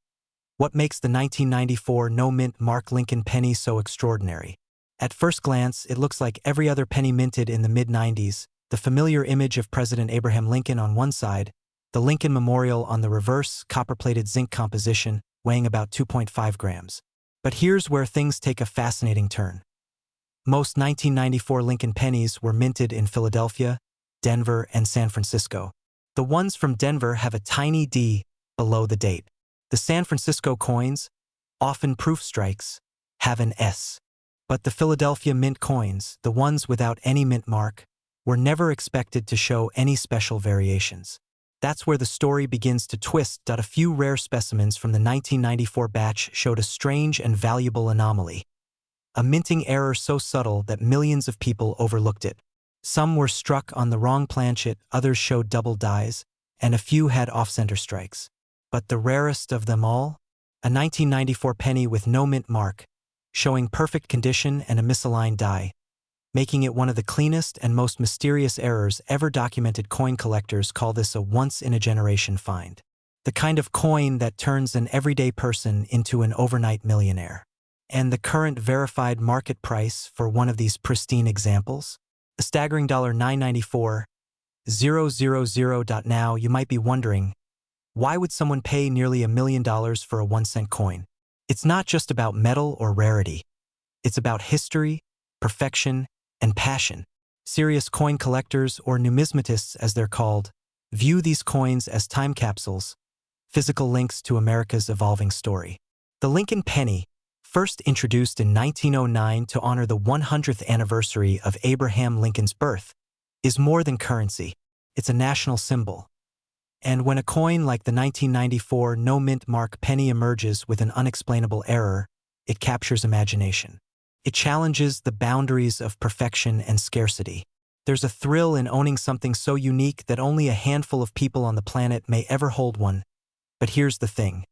what makes the 1994 no-mint mark Lincoln penny so extraordinary? At first glance, it looks like every other penny minted in the mid-90s, the familiar image of President Abraham Lincoln on one side, the Lincoln Memorial on the reverse, copper-plated zinc composition, weighing about 2.5 grams. But here's where things take a fascinating turn. Most 1994 Lincoln pennies were minted in Philadelphia, Denver, and San Francisco. The ones from Denver have a tiny D below the date. The San Francisco coins, often proof strikes, have an S. But the Philadelphia mint coins, the ones without any mint mark, were never expected to show any special variations. That's where the story begins to twist. A few rare specimens from the 1994 batch showed a strange and valuable anomaly. A minting error so subtle that millions of people overlooked it. Some were struck on the wrong planchet, others showed double dies, and a few had off-center strikes. But the rarest of them all? A 1994 penny with no mint mark, showing perfect condition and a misaligned die, making it one of the cleanest and most mysterious errors ever documented. Coin collectors call this a once-in-a-generation find. The kind of coin that turns an everyday person into an overnight millionaire. And the current verified market price for one of these pristine examples? A staggering $994,000. Now you might be wondering, why would someone pay nearly $1 million for a 1-cent coin? It's not just about metal or rarity. It's about history, perfection, and passion. Serious coin collectors, or numismatists as they're called, view these coins as time capsules, physical links to America's evolving story. The Lincoln penny, first introduced in 1909 to honor the 100th anniversary of Abraham Lincoln's birth, is more than currency. It's a national symbol. And when a coin like the 1994 no-mint mark penny emerges with an unexplainable error, it captures imagination. It challenges the boundaries of perfection and scarcity. There's a thrill in owning something so unique that only a handful of people on the planet may ever hold one. But here's the thing.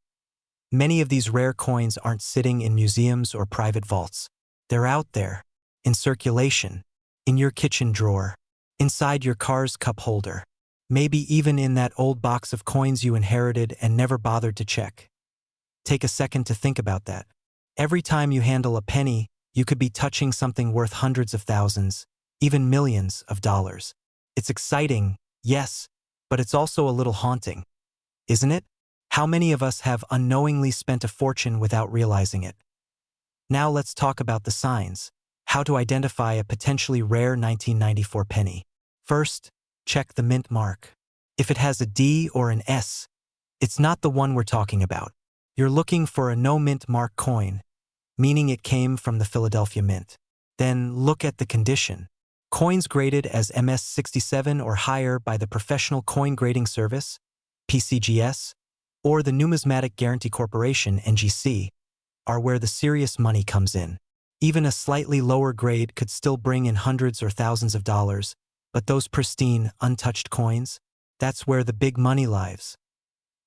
Many of these rare coins aren't sitting in museums or private vaults. They're out there, in circulation, in your kitchen drawer, inside your car's cup holder, maybe even in that old box of coins you inherited and never bothered to check. Take a second to think about that. Every time you handle a penny, you could be touching something worth hundreds of thousands, even millions of dollars. It's exciting, yes, but it's also a little haunting, isn't it? How many of us have unknowingly spent a fortune without realizing it? Now let's talk about the signs. How to identify a potentially rare 1994 penny. First, check the mint mark. If it has a D or an S, it's not the one we're talking about. You're looking for a no-mint mark coin, meaning it came from the Philadelphia Mint. Then look at the condition. Coins graded as MS67 or higher by the Professional Coin Grading Service, PCGS, or the Numismatic Guarantee Corporation, NGC, are where the serious money comes in. Even a slightly lower grade could still bring in hundreds or thousands of dollars, but those pristine, untouched coins, that's where the big money lies.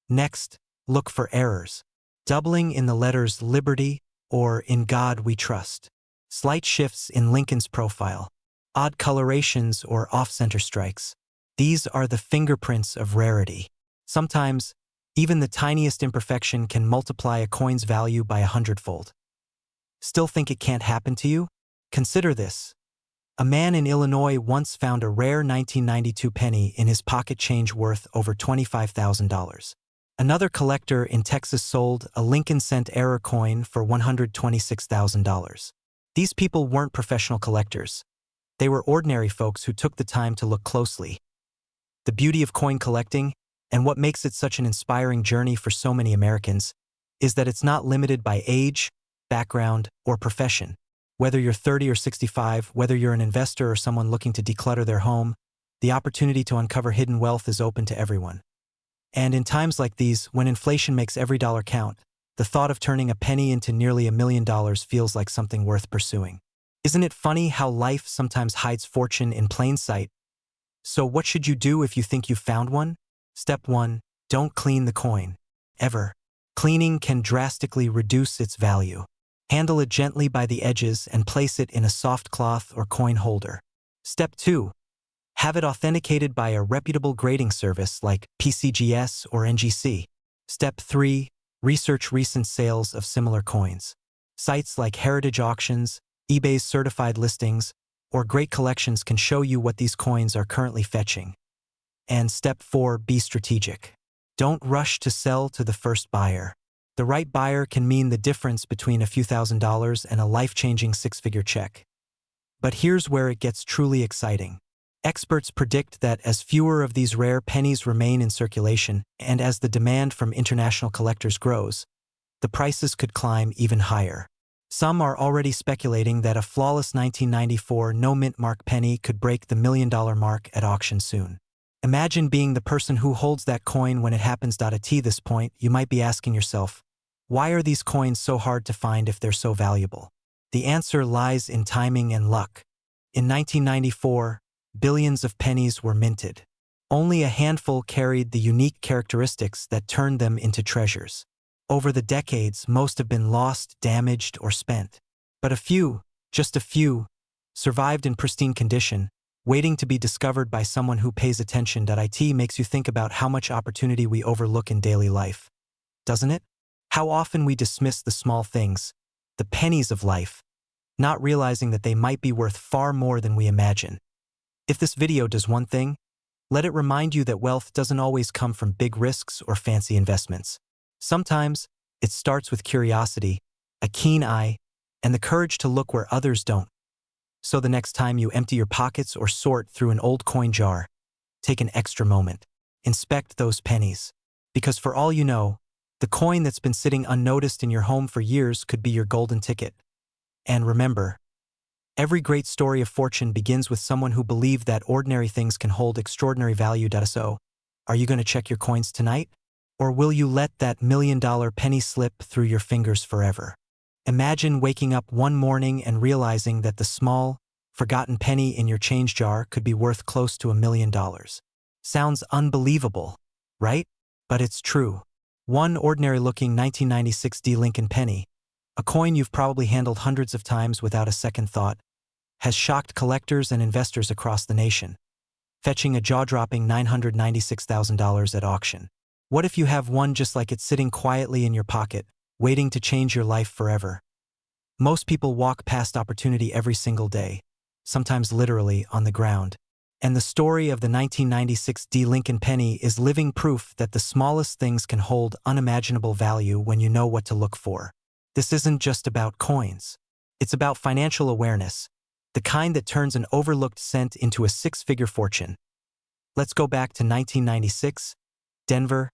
Next, look for errors. Doubling in the letters Liberty or In God We Trust. Slight shifts in Lincoln's profile. Odd colorations or off-center strikes. These are the fingerprints of rarity. Sometimes, even the tiniest imperfection can multiply a coin's value by 100-fold. Still think it can't happen to you? Consider this. A man in Illinois once found a rare 1992 penny in his pocket change worth over $25,000. Another collector in Texas sold a Lincoln cent error coin for $126,000. These people weren't professional collectors. They were ordinary folks who took the time to look closely. The beauty of coin collecting, and what makes it such an inspiring journey for so many Americans, is that it's not limited by age, background, or profession. Whether you're 30 or 65, whether you're an investor or someone looking to declutter their home, the opportunity to uncover hidden wealth is open to everyone. And in times like these, when inflation makes every dollar count, the thought of turning a penny into nearly $1 million feels like something worth pursuing. Isn't it funny how life sometimes hides fortune in plain sight? So what should you do if you think you've found one? Step 1. Don't clean the coin. Ever. Cleaning can drastically reduce its value. Handle it gently by the edges and place it in a soft cloth or coin holder. Step 2. Have it authenticated by a reputable grading service like PCGS or NGC. Step 3. Research recent sales of similar coins. Sites like Heritage Auctions, eBay's certified listings, or Great Collections can show you what these coins are currently fetching. And step 4, be strategic. Don't rush to sell to the first buyer. The right buyer can mean the difference between a few $1,000s and a life-changing six-figure check. But here's where it gets truly exciting. Experts predict that as fewer of these rare pennies remain in circulation, and as the demand from international collectors grows, the prices could climb even higher. Some are already speculating that a flawless 1994 no-mint mark penny could break the $1 million mark at auction soon. Imagine being the person who holds that coin when it happens. At this point, you might be asking yourself, why are these coins so hard to find if they're so valuable? The answer lies in timing and luck. In 1994, billions of pennies were minted. Only a handful carried the unique characteristics that turned them into treasures. Over the decades, most have been lost, damaged, or spent. But a few, just a few, survived in pristine condition, waiting to be discovered by someone who pays attention. It makes you think about how much opportunity we overlook in daily life, doesn't it? How often we dismiss the small things, the pennies of life, not realizing that they might be worth far more than we imagine. If this video does one thing, let it remind you that wealth doesn't always come from big risks or fancy investments. Sometimes, it starts with curiosity, a keen eye, and the courage to look where others don't. So the next time you empty your pockets or sort through an old coin jar, take an extra moment. Inspect those pennies. Because for all you know, the coin that's been sitting unnoticed in your home for years could be your golden ticket. And remember, every great story of fortune begins with someone who believed that ordinary things can hold extraordinary value. So, are you going to check your coins tonight? Or will you let that $1,000,000 penny slip through your fingers forever? Imagine waking up one morning and realizing that the small, forgotten penny in your change jar could be worth close to $1,000,000. Sounds unbelievable, right? But it's true. One ordinary-looking 1996 D Lincoln penny, a coin you've probably handled hundreds of times without a second thought, has shocked collectors and investors across the nation, fetching a jaw-dropping $996,000 at auction. What if you have one just like it sitting quietly in your pocket, waiting to change your life forever? Most people walk past opportunity every single day, sometimes literally on the ground. And the story of the 1996 D Lincoln penny is living proof that the smallest things can hold unimaginable value when you know what to look for. This isn't just about coins. It's about financial awareness, the kind that turns an overlooked cent into a six-figure fortune. Let's go back to 1996, Denver,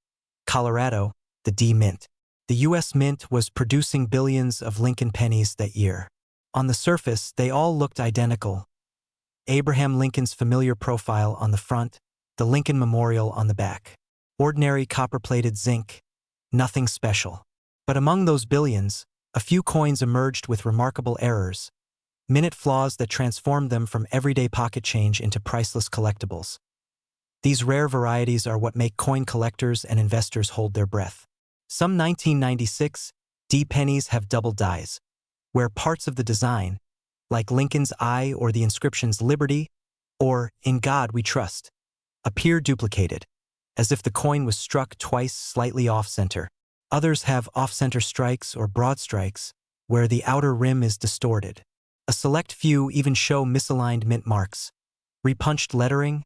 Colorado, the D Mint. The U.S. Mint was producing billions of Lincoln pennies that year. On the surface, they all looked identical. Abraham Lincoln's familiar profile on the front, the Lincoln Memorial on the back. Ordinary copper-plated zinc, nothing special. But among those billions, a few coins emerged with remarkable errors, minute flaws that transformed them from everyday pocket change into priceless collectibles. These rare varieties are what make coin collectors and investors hold their breath. Some 1996 D pennies have double dies, where parts of the design, like Lincoln's eye or the inscriptions Liberty or In God We Trust, appear duplicated, as if the coin was struck twice slightly off-center. Others have off-center strikes or broad strikes, where the outer rim is distorted. A select few even show misaligned mint marks, repunched lettering,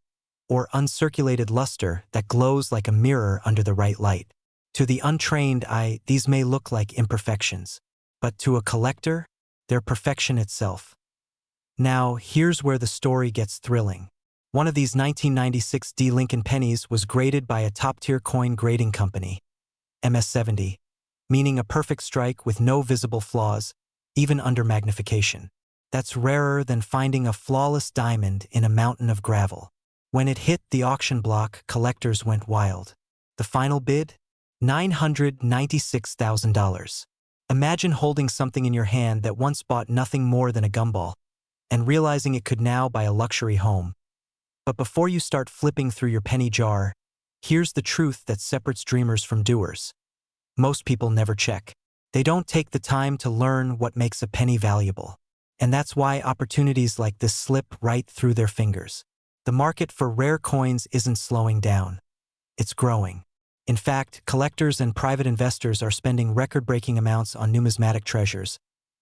or uncirculated luster that glows like a mirror under the right light. To the untrained eye, these may look like imperfections, but to a collector, they're perfection itself. Now, here's where the story gets thrilling. One of these 1996 D Lincoln pennies was graded by a top-tier coin grading company, MS70, meaning a perfect strike with no visible flaws, even under magnification. That's rarer than finding a flawless diamond in a mountain of gravel. When it hit the auction block, collectors went wild. The final bid? $996,000. Imagine holding something in your hand that once bought nothing more than a gumball, and realizing it could now buy a luxury home. But before you start flipping through your penny jar, here's the truth that separates dreamers from doers. Most people never check. They don't take the time to learn what makes a penny valuable. And that's why opportunities like this slip right through their fingers. The market for rare coins isn't slowing down. It's growing. In fact, collectors and private investors are spending record-breaking amounts on numismatic treasures,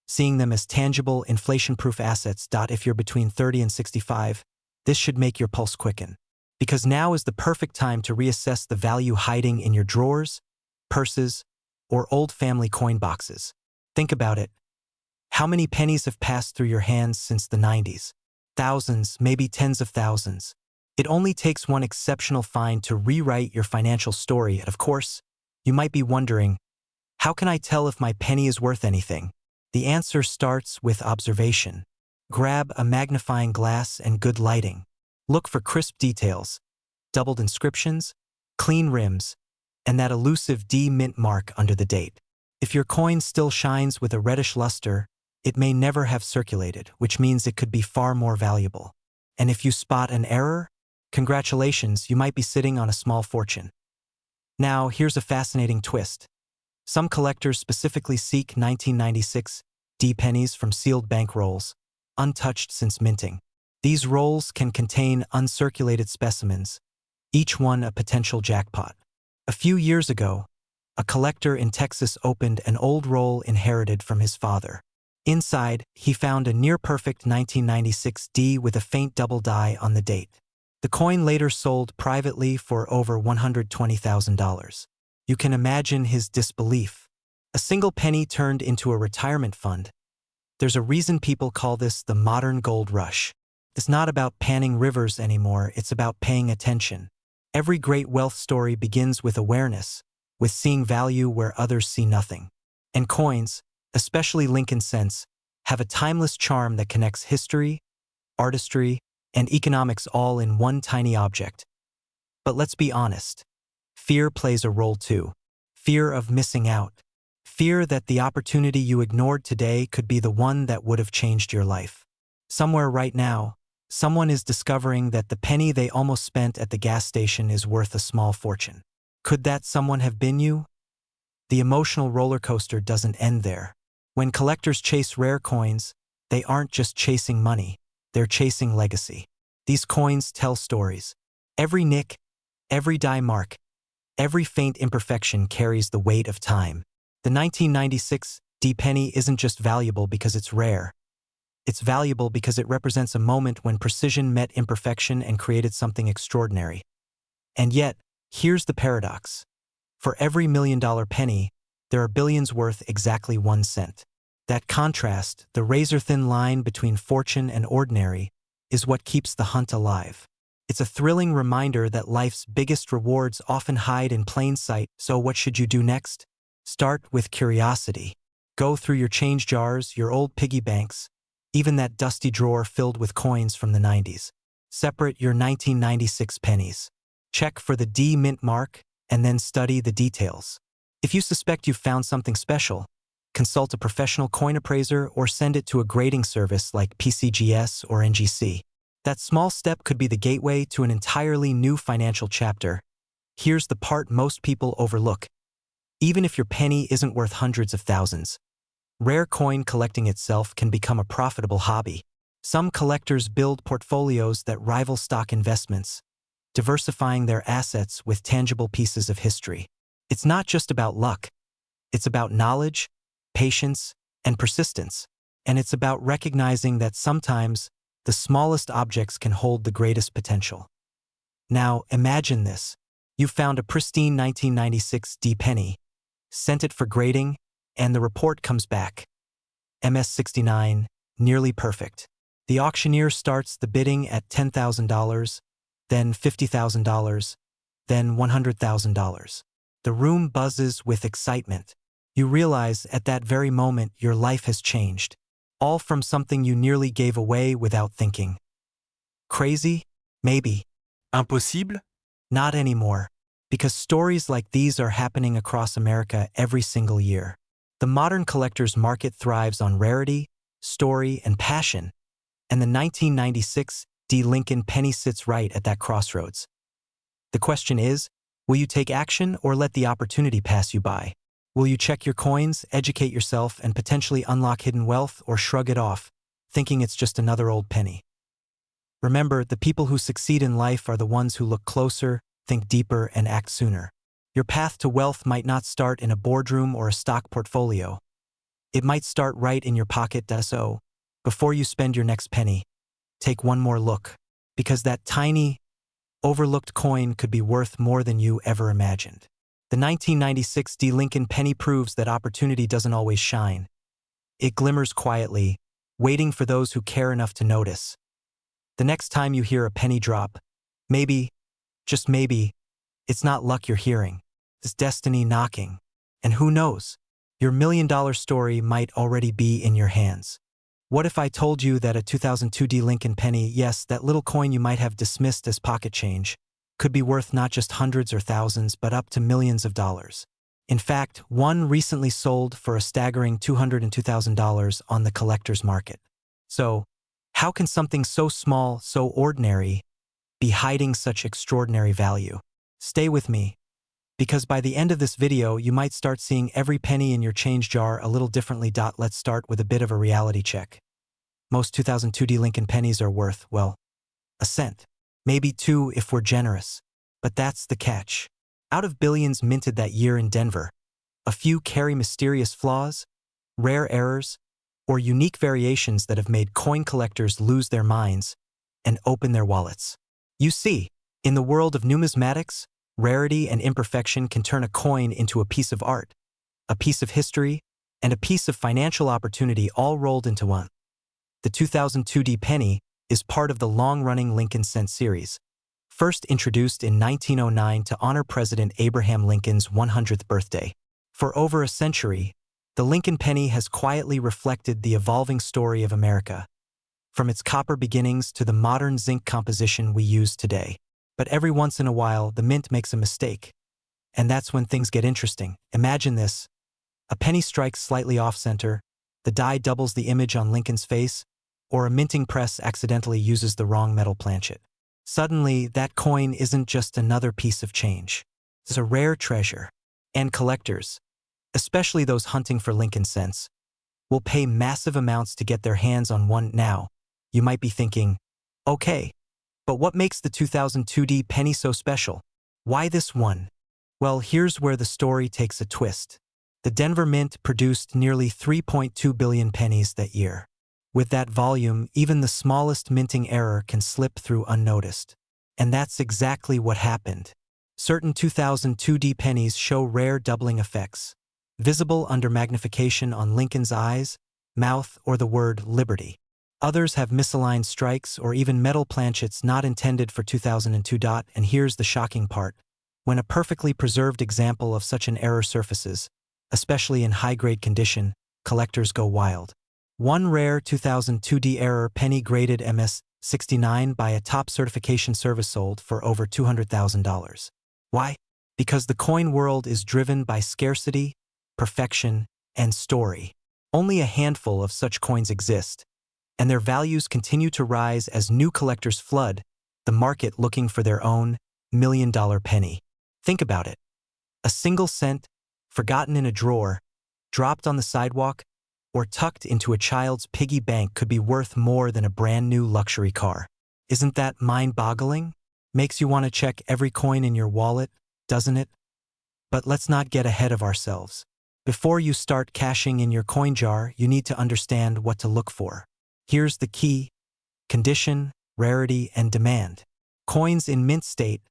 seeing them as tangible, inflation-proof assets. If you're between 30 and 65, this should make your pulse quicken. Because now is the perfect time to reassess the value hiding in your drawers, purses, or old family coin boxes. Think about it. How many pennies have passed through your hands since the 90s? Thousands, maybe tens of thousands. It only takes one exceptional find to rewrite your financial story. And of course, you might be wondering, how can I tell if my penny is worth anything? The answer starts with observation. Grab a magnifying glass and good lighting. Look for crisp details, doubled inscriptions, clean rims, and that elusive D mint mark under the date. If your coin still shines with a reddish luster, it may never have circulated, which means it could be far more valuable. And if you spot an error, congratulations, you might be sitting on a small fortune. Now, here's a fascinating twist. Some collectors specifically seek 1996 D pennies from sealed bank rolls, untouched since minting. These rolls can contain uncirculated specimens, each one a potential jackpot. A few years ago, a collector in Texas opened an old roll inherited from his father. Inside, he found a near-perfect 1996 D with a faint double die on the date. The coin later sold privately for over $120,000. You can imagine his disbelief. A single penny turned into a retirement fund. There's a reason people call this the modern gold rush. It's not about panning rivers anymore, it's about paying attention. Every great wealth story begins with awareness, with seeing value where others see nothing. And coins, especially Lincoln cents, have a timeless charm that connects history, artistry, and economics all in one tiny object. But let's be honest. Fear plays a role too. Fear of missing out. Fear that the opportunity you ignored today could be the one that would have changed your life. Somewhere right now, someone is discovering that the penny they almost spent at the gas station is worth a small fortune. Could that someone have been you? The emotional roller coaster doesn't end there. When collectors chase rare coins, they aren't just chasing money, they're chasing legacy. These coins tell stories. Every nick, every die mark, every faint imperfection carries the weight of time. The 1996 D penny isn't just valuable because it's rare. It's valuable because it represents a moment when precision met imperfection and created something extraordinary. And yet, here's the paradox. For every $1,000,000 penny, there are billions worth exactly 1 cent. That contrast, the razor-thin line between fortune and ordinary, is what keeps the hunt alive. It's a thrilling reminder that life's biggest rewards often hide in plain sight, so what should you do next? Start with curiosity. Go through your change jars, your old piggy banks, even that dusty drawer filled with coins from the 90s. Separate your 1996 pennies. Check for the D mint mark, and then study the details. If you suspect you've found something special, consult a professional coin appraiser or send it to a grading service like PCGS or NGC. That small step could be the gateway to an entirely new financial chapter. Here's the part most people overlook. Even if your penny isn't worth hundreds of thousands, rare coin collecting itself can become a profitable hobby. Some collectors build portfolios that rival stock investments, diversifying their assets with tangible pieces of history. It's not just about luck. It's about knowledge, patience, and persistence. And it's about recognizing that sometimes the smallest objects can hold the greatest potential. Now, imagine this. You found a pristine 1996 D penny, sent it for grading, and the report comes back. MS69, nearly perfect. The auctioneer starts the bidding at $10,000, then $50,000, then $100,000. The room buzzes with excitement. You realize at that very moment your life has changed, all from something you nearly gave away without thinking. Crazy? Maybe. Impossible? Not anymore, because stories like these are happening across America every single year. The modern collector's market thrives on rarity, story, and passion, and the 1996 D Lincoln penny sits right at that crossroads. The question is, will you take action or let the opportunity pass you by? Will you check your coins, educate yourself, and potentially unlock hidden wealth, or shrug it off, thinking it's just another old penny? Remember, the people who succeed in life are the ones who look closer, think deeper, and act sooner. Your path to wealth might not start in a boardroom or a stock portfolio. It might start right in your pocket, so before you spend your next penny, take one more look, because that tiny, overlooked coin could be worth more than you ever imagined. The 1996 D Lincoln penny proves that opportunity doesn't always shine. It glimmers quietly, waiting for those who care enough to notice. The next time you hear a penny drop, maybe, just maybe, it's not luck you're hearing. It's destiny knocking. And who knows? Your $1,000,000 story might already be in your hands. What if I told you that a 2002 D Lincoln penny, yes, that little coin you might have dismissed as pocket change, could be worth not just hundreds or thousands, but up to millions of dollars? In fact, one recently sold for a staggering $202,000 on the collector's market. So, how can something so small, so ordinary, be hiding such extraordinary value? Stay with me, because by the end of this video, you might start seeing every penny in your change jar a little differently. Let's start with a bit of a reality check. Most 2002 D Lincoln pennies are worth, well, a cent. Maybe two if we're generous. But that's the catch. Out of billions minted that year in Denver, a few carry mysterious flaws, rare errors, or unique variations that have made coin collectors lose their minds and open their wallets. You see, in the world of numismatics, rarity and imperfection can turn a coin into a piece of art, a piece of history, and a piece of financial opportunity all rolled into one. The 2002 penny is part of the long-running Lincoln Cent series, first introduced in 1909 to honor President Abraham Lincoln's 100th birthday. For over a century, the Lincoln penny has quietly reflected the evolving story of America, from its copper beginnings to the modern zinc composition we use today. But every once in a while, the mint makes a mistake. And that's when things get interesting. Imagine this. A penny strikes slightly off-center, the die doubles the image on Lincoln's face, or a minting press accidentally uses the wrong metal planchet. Suddenly, that coin isn't just another piece of change. It's a rare treasure. And collectors, especially those hunting for Lincoln cents, will pay massive amounts to get their hands on one. Now, you might be thinking, okay, but what makes the 2002 penny so special? Why this one? Well, here's where the story takes a twist. The Denver Mint produced nearly 3.2 billion pennies that year. With that volume, even the smallest minting error can slip through unnoticed. And that's exactly what happened. Certain 2002 pennies show rare doubling effects, visible under magnification on Lincoln's eyes, mouth, or the word liberty. Others have misaligned strikes or even metal planchets not intended for 2002. And here's the shocking part. When a perfectly preserved example of such an error surfaces, especially in high-grade condition, collectors go wild. One rare 2002 error penny graded MS-69 by a top certification service sold for over $200,000. Why? Because the coin world is driven by scarcity, perfection, and story. Only a handful of such coins exist, and their values continue to rise as new collectors flood the market looking for their own million-dollar penny. Think about it. A single cent, forgotten in a drawer, dropped on the sidewalk, or tucked into a child's piggy bank could be worth more than a brand-new luxury car. Isn't that mind-boggling? Makes you want to check every coin in your wallet, doesn't it? But let's not get ahead of ourselves. Before you start cashing in your coin jar, you need to understand what to look for. Here's the key: condition, rarity, and demand. Coins in mint state,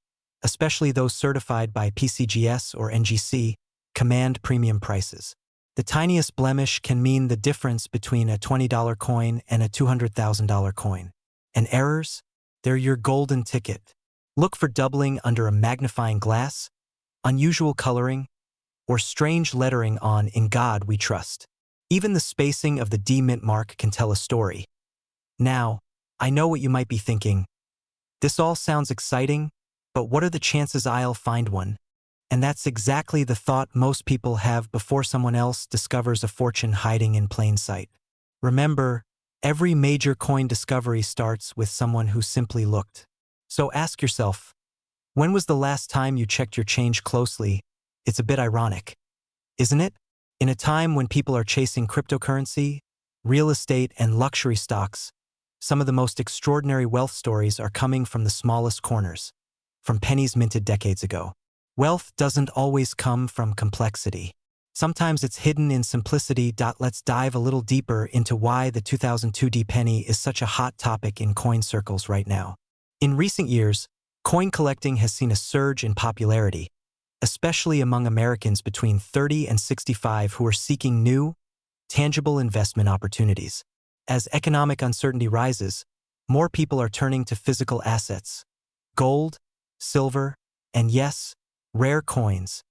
especially those certified by PCGS or NGC, command premium prices. The tiniest blemish can mean the difference between a $20 coin and a $200,000 coin. And errors? They're your golden ticket. Look for doubling under a magnifying glass, unusual coloring, or strange lettering on "In God We Trust." Even the spacing of the D mint mark can tell a story. Now, I know what you might be thinking. This all sounds exciting, but what are the chances I'll find one? And that's exactly the thought most people have before someone else discovers a fortune hiding in plain sight. Remember, every major coin discovery starts with someone who simply looked. So ask yourself, when was the last time you checked your change closely? It's a bit ironic, isn't it? In a time when people are chasing cryptocurrency, real estate, and luxury stocks, some of the most extraordinary wealth stories are coming from the smallest corners, from pennies minted decades ago. Wealth doesn't always come from complexity. Sometimes it's hidden in simplicity. Let's dive a little deeper into why the 2002 penny is such a hot topic in coin circles right now. In recent years, coin collecting has seen a surge in popularity, especially among Americans between 30 and 65 who are seeking new, tangible investment opportunities. As economic uncertainty rises, more people are turning to physical assets, gold, silver, and yes, rare coins,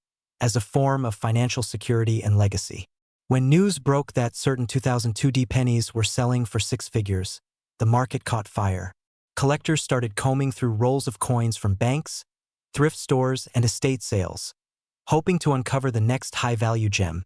as a form of financial security and legacy. When news broke that certain 2002 pennies were selling for six figures, the market caught fire. Collectors started combing through rolls of coins from banks, thrift stores, and estate sales, hoping to uncover the next high-value gem.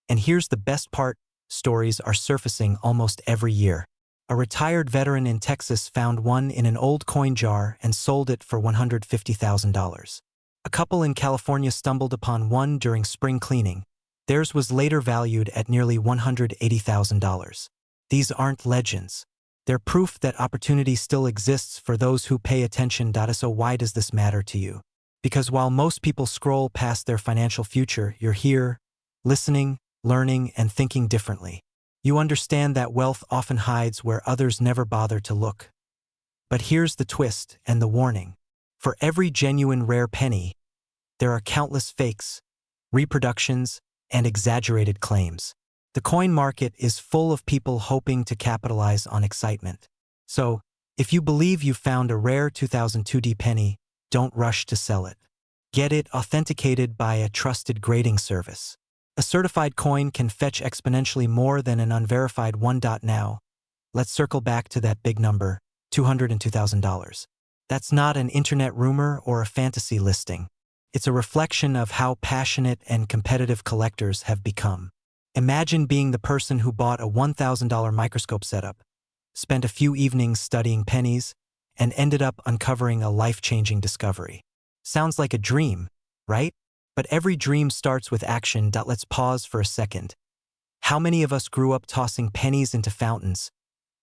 And here's the best part: stories are surfacing almost every year. A retired veteran in Texas found one in an old coin jar and sold it for $150,000. A couple in California stumbled upon one during spring cleaning. Theirs was later valued at nearly $180,000. These aren't legends. They're proof that opportunity still exists for those who pay attention. So why does this matter to you? Because while most people scroll past their financial future, you're here, listening, learning, and thinking differently. You understand that wealth often hides where others never bother to look. But here's the twist and the warning. For every genuine rare penny, there are countless fakes, reproductions, and exaggerated claims. The coin market is full of people hoping to capitalize on excitement. So, if you believe you've found a rare 2002D penny, don't rush to sell it. Get it authenticated by a trusted grading service. A certified coin can fetch exponentially more than an unverified one. Now, let's circle back to that big number, $202,000. That's not an internet rumor or a fantasy listing. It's a reflection of how passionate and competitive collectors have become. Imagine being the person who bought a $1,000 microscope setup, spent a few evenings studying pennies, and ended up uncovering a life-changing discovery. Sounds like a dream, right? But every dream starts with action. Let's pause for a second. How many of us grew up tossing pennies into fountains,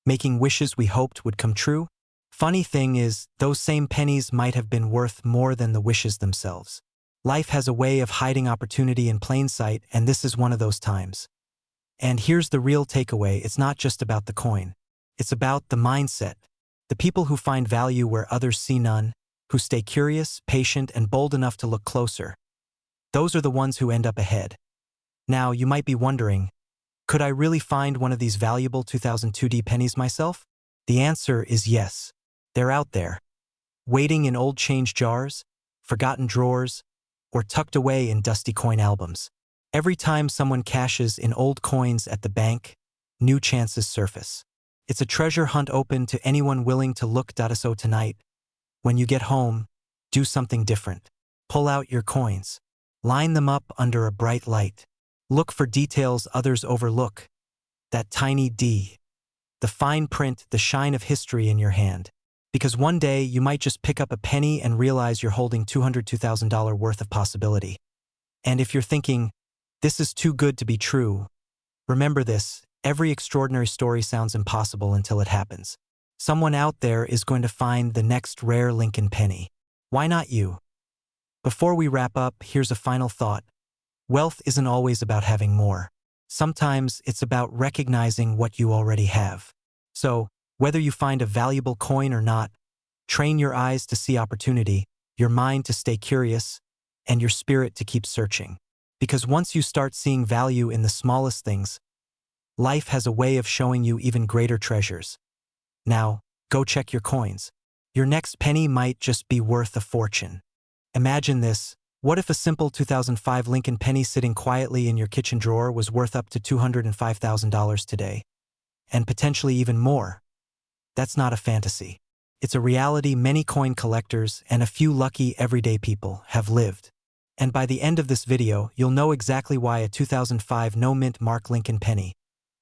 making wishes we hoped would come true? Funny thing is, those same pennies might have been worth more than the wishes themselves. Life has a way of hiding opportunity in plain sight, and this is one of those times. And here's the real takeaway: it's not just about the coin. It's about the mindset. The people who find value where others see none, who stay curious, patient, and bold enough to look closer. Those are the ones who end up ahead. Now, you might be wondering, could I really find one of these valuable 2002D pennies myself? The answer is yes. They're out there, waiting in old change jars, forgotten drawers, or tucked away in dusty coin albums. Every time someone cashes in old coins at the bank, new chances surface. It's a treasure hunt open to anyone willing to look. So tonight, when you get home, do something different. Pull out your coins. Line them up under a bright light. Look for details others overlook. That tiny D. The fine print, the shine of history in your hand. Because one day you might just pick up a penny and realize you're holding $202,000 worth of possibility. And if you're thinking, this is too good to be true, remember this: every extraordinary story sounds impossible until it happens. Someone out there is going to find the next rare Lincoln penny. Why not you? Before we wrap up, here's a final thought. Wealth isn't always about having more. Sometimes it's about recognizing what you already have. So, whether you find a valuable coin or not, train your eyes to see opportunity, your mind to stay curious, and your spirit to keep searching. Because once you start seeing value in the smallest things, life has a way of showing you even greater treasures. Now, go check your coins. Your next penny might just be worth a fortune. Imagine this: what if a simple 2005 Lincoln penny sitting quietly in your kitchen drawer was worth up to $205,000 today? And potentially even more. That's not a fantasy. It's a reality many coin collectors and a few lucky everyday people have lived. And by the end of this video, you'll know exactly why a 2005 no-mint mark Lincoln penny,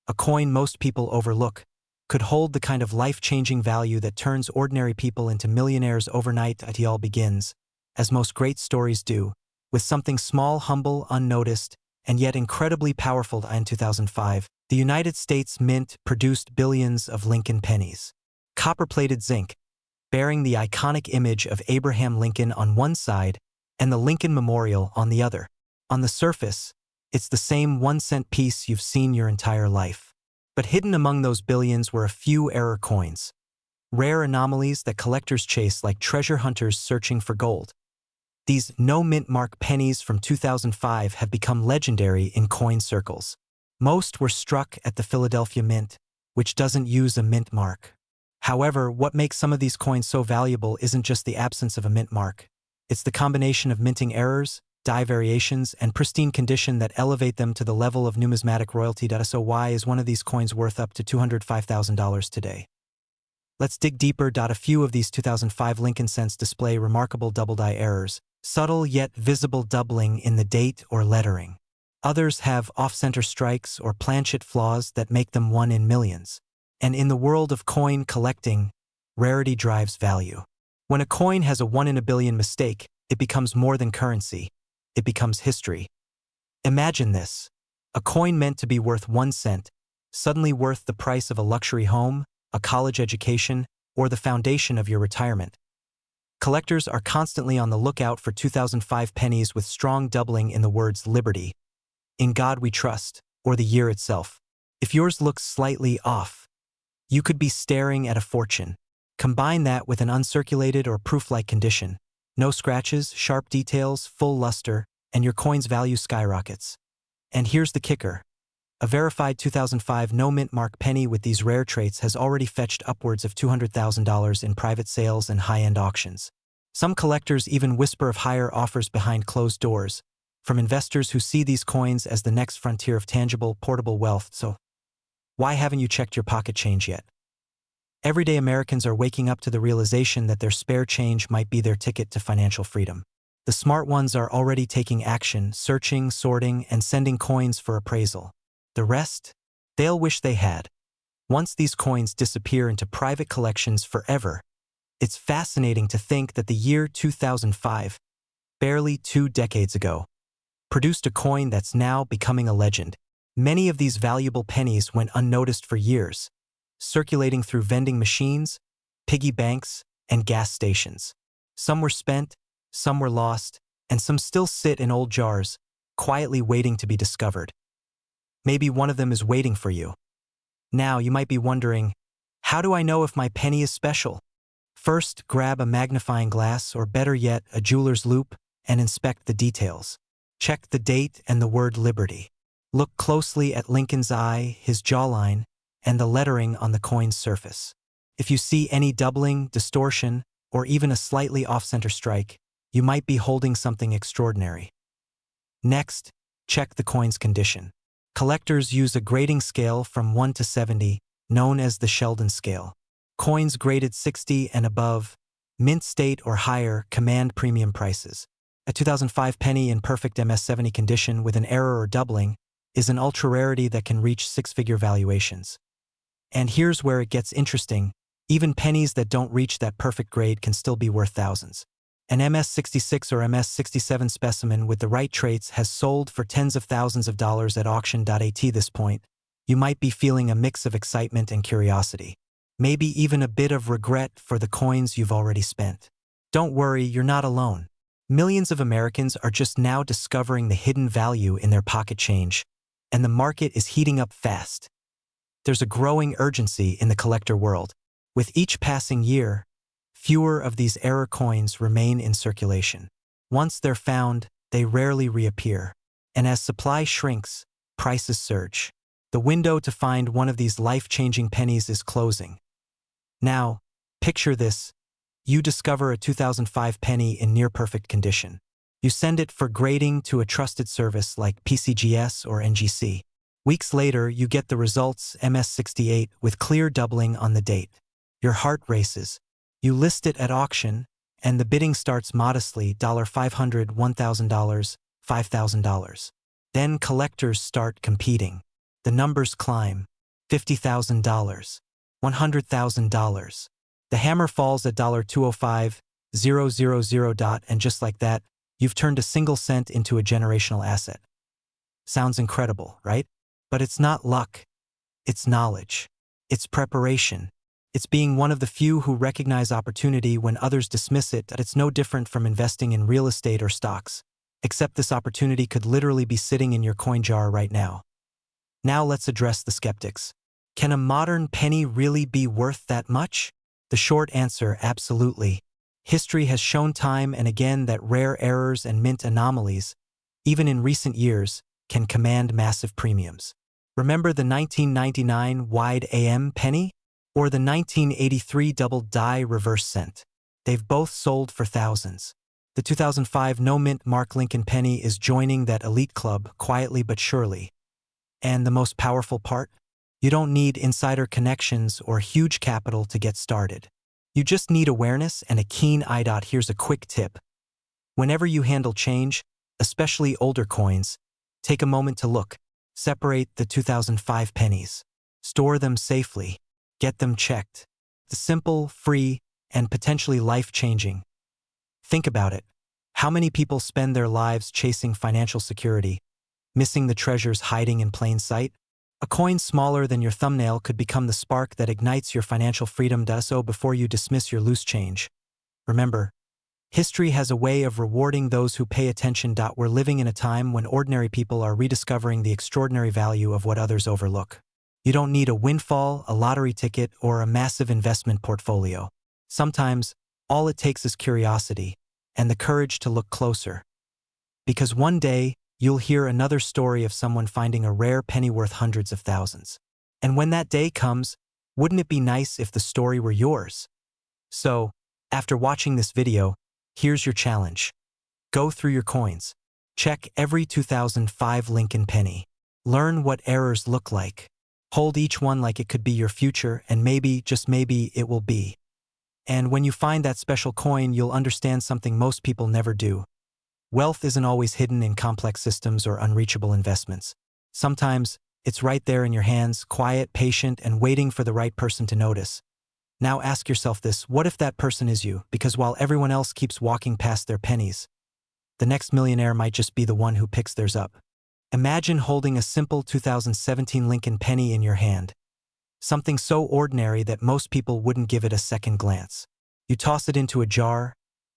a coin most people overlook, could hold the kind of life-changing value that turns ordinary people into millionaires overnight. It all begins, as most great stories do, with something small, humble, unnoticed, and yet incredibly powerful. In 2005, the United States Mint produced billions of Lincoln pennies. Copper-plated zinc, bearing the iconic image of Abraham Lincoln on one side and the Lincoln Memorial on the other. On the surface, it's the same 1-cent piece you've seen your entire life. But hidden among those billions were a few error coins, rare anomalies that collectors chase like treasure hunters searching for gold. These no-mint mark pennies from 2005 have become legendary in coin circles. Most were struck at the Philadelphia Mint, which doesn't use a mint mark. However, what makes some of these coins so valuable isn't just the absence of a mint mark. It's the combination of minting errors, die variations, and pristine condition that elevate them to the level of numismatic royalty. So why is one of these coins worth up to $205,000 today? Let's dig deeper. A few of these 2005 Lincoln cents display remarkable double-die errors, subtle yet visible doubling in the date or lettering. Others have off-center strikes or planchet flaws that make them one in millions. And in the world of coin collecting, rarity drives value. When a coin has a 1 in a billion mistake, it becomes more than currency. It becomes history. Imagine this: a coin meant to be worth 1 cent, suddenly worth the price of a luxury home, a college education, or the foundation of your retirement. Collectors are constantly on the lookout for 2005 pennies with strong doubling in the words "Liberty," "In God We Trust," or the year itself. If yours looks slightly off, you could be staring at a fortune. Combine that with an uncirculated or proof-like condition. No scratches, sharp details, full luster, and your coin's value skyrockets. And here's the kicker: A verified 2005 no-mint mark penny with these rare traits has already fetched upwards of $200,000 in private sales and high-end auctions. Some collectors even whisper of higher offers behind closed doors, from investors who see these coins as the next frontier of tangible, portable wealth. So, why haven't you checked your pocket change yet? Everyday Americans are waking up to the realization that their spare change might be their ticket to financial freedom. The smart ones are already taking action, searching, sorting, and sending coins for appraisal. The rest? They'll wish they had. Once these coins disappear into private collections forever, it's fascinating to think that the year 2005, barely 2 decades ago, produced a coin that's now becoming a legend. Many of these valuable pennies went unnoticed for years, circulating through vending machines, piggy banks, and gas stations. Some were spent, some were lost, and some still sit in old jars, quietly waiting to be discovered. Maybe one of them is waiting for you. Now, you might be wondering, how do I know if my penny is special? First, grab a magnifying glass, or better yet, a jeweler's loupe, and inspect the details. Check the date and the word Liberty. Look closely at Lincoln's eye, his jawline, and the lettering on the coin's surface. If you see any doubling, distortion, or even a slightly off-center strike, you might be holding something extraordinary. Next, check the coin's condition. Collectors use a grading scale from 1 to 70, known as the Sheldon scale. Coins graded 60 and above, mint state or higher, command premium prices. A 2005 penny in perfect MS-70 condition with an error or doubling is an ultra-rarity that can reach 6-figure valuations. And here's where it gets interesting. Even pennies that don't reach that perfect grade can still be worth thousands. An MS-66 or MS-67 specimen with the right traits has sold for tens of thousands of dollars at auction.at this point. You might be feeling a mix of excitement and curiosity. Maybe even a bit of regret for the coins you've already spent. Don't worry, you're not alone. Millions of Americans are just now discovering the hidden value in their pocket change, and the market is heating up fast. There's a growing urgency in the collector world. With each passing year, fewer of these error coins remain in circulation. Once they're found, they rarely reappear. And as supply shrinks, prices surge. The window to find one of these life-changing pennies is closing. Now, picture this. You discover a 2005 penny in near-perfect condition. You send it for grading to a trusted service like PCGS or NGC. Weeks later, you get the results, MS-68, with clear doubling on the date. Your heart races. You list it at auction, and the bidding starts modestly, $500, $1,000, $5,000. Then collectors start competing. The numbers climb. $50,000, $100,000. The hammer falls at $205,000, and just like that, you've turned a single cent into a generational asset. Sounds incredible, right? But it's not luck. It's knowledge. It's preparation. It's being one of the few who recognize opportunity when others dismiss it. It's no different from investing in real estate or stocks, except this opportunity could literally be sitting in your coin jar right now. Now let's address the skeptics. Can a modern penny really be worth that much? The short answer, absolutely. History has shown time and again that rare errors and mint anomalies, even in recent years, can command massive premiums. Remember the 1999 wide AM penny? Or the 1983 double die reverse cent? They've both sold for thousands. The 2005 no-mint mark Lincoln penny is joining that elite club quietly but surely. And the most powerful part? You don't need insider connections or huge capital to get started. You just need awareness and a keen eye. Here's a quick tip. Whenever you handle change, especially older coins, take a moment to look. Separate the 2005 pennies. Store them safely. Get them checked. The simple, free, and potentially life-changing. Think about it. How many people spend their lives chasing financial security, missing the treasures hiding in plain sight? A coin smaller than your thumbnail could become the spark that ignites your financial freedom. So before you dismiss your loose change, remember, history has a way of rewarding those who pay attention. We're living in a time when ordinary people are rediscovering the extraordinary value of what others overlook. You don't need a windfall, a lottery ticket, or a massive investment portfolio. Sometimes, all it takes is curiosity and the courage to look closer. Because one day, you'll hear another story of someone finding a rare penny worth hundreds of thousands. And when that day comes, wouldn't it be nice if the story were yours? So, after watching this video, here's your challenge. Go through your coins. Check every 2005 Lincoln penny. Learn what errors look like. Hold each one like it could be your future, and maybe, just maybe, it will be. And when you find that special coin, you'll understand something most people never do. Wealth isn't always hidden in complex systems or unreachable investments. Sometimes, it's right there in your hands, quiet, patient, and waiting for the right person to notice. Now ask yourself this: what if that person is you? Because while everyone else keeps walking past their pennies, the next millionaire might just be the one who picks theirs up. Imagine holding a simple 2017 Lincoln penny in your hand. Something so ordinary that most people wouldn't give it a second glance. You toss it into a jar,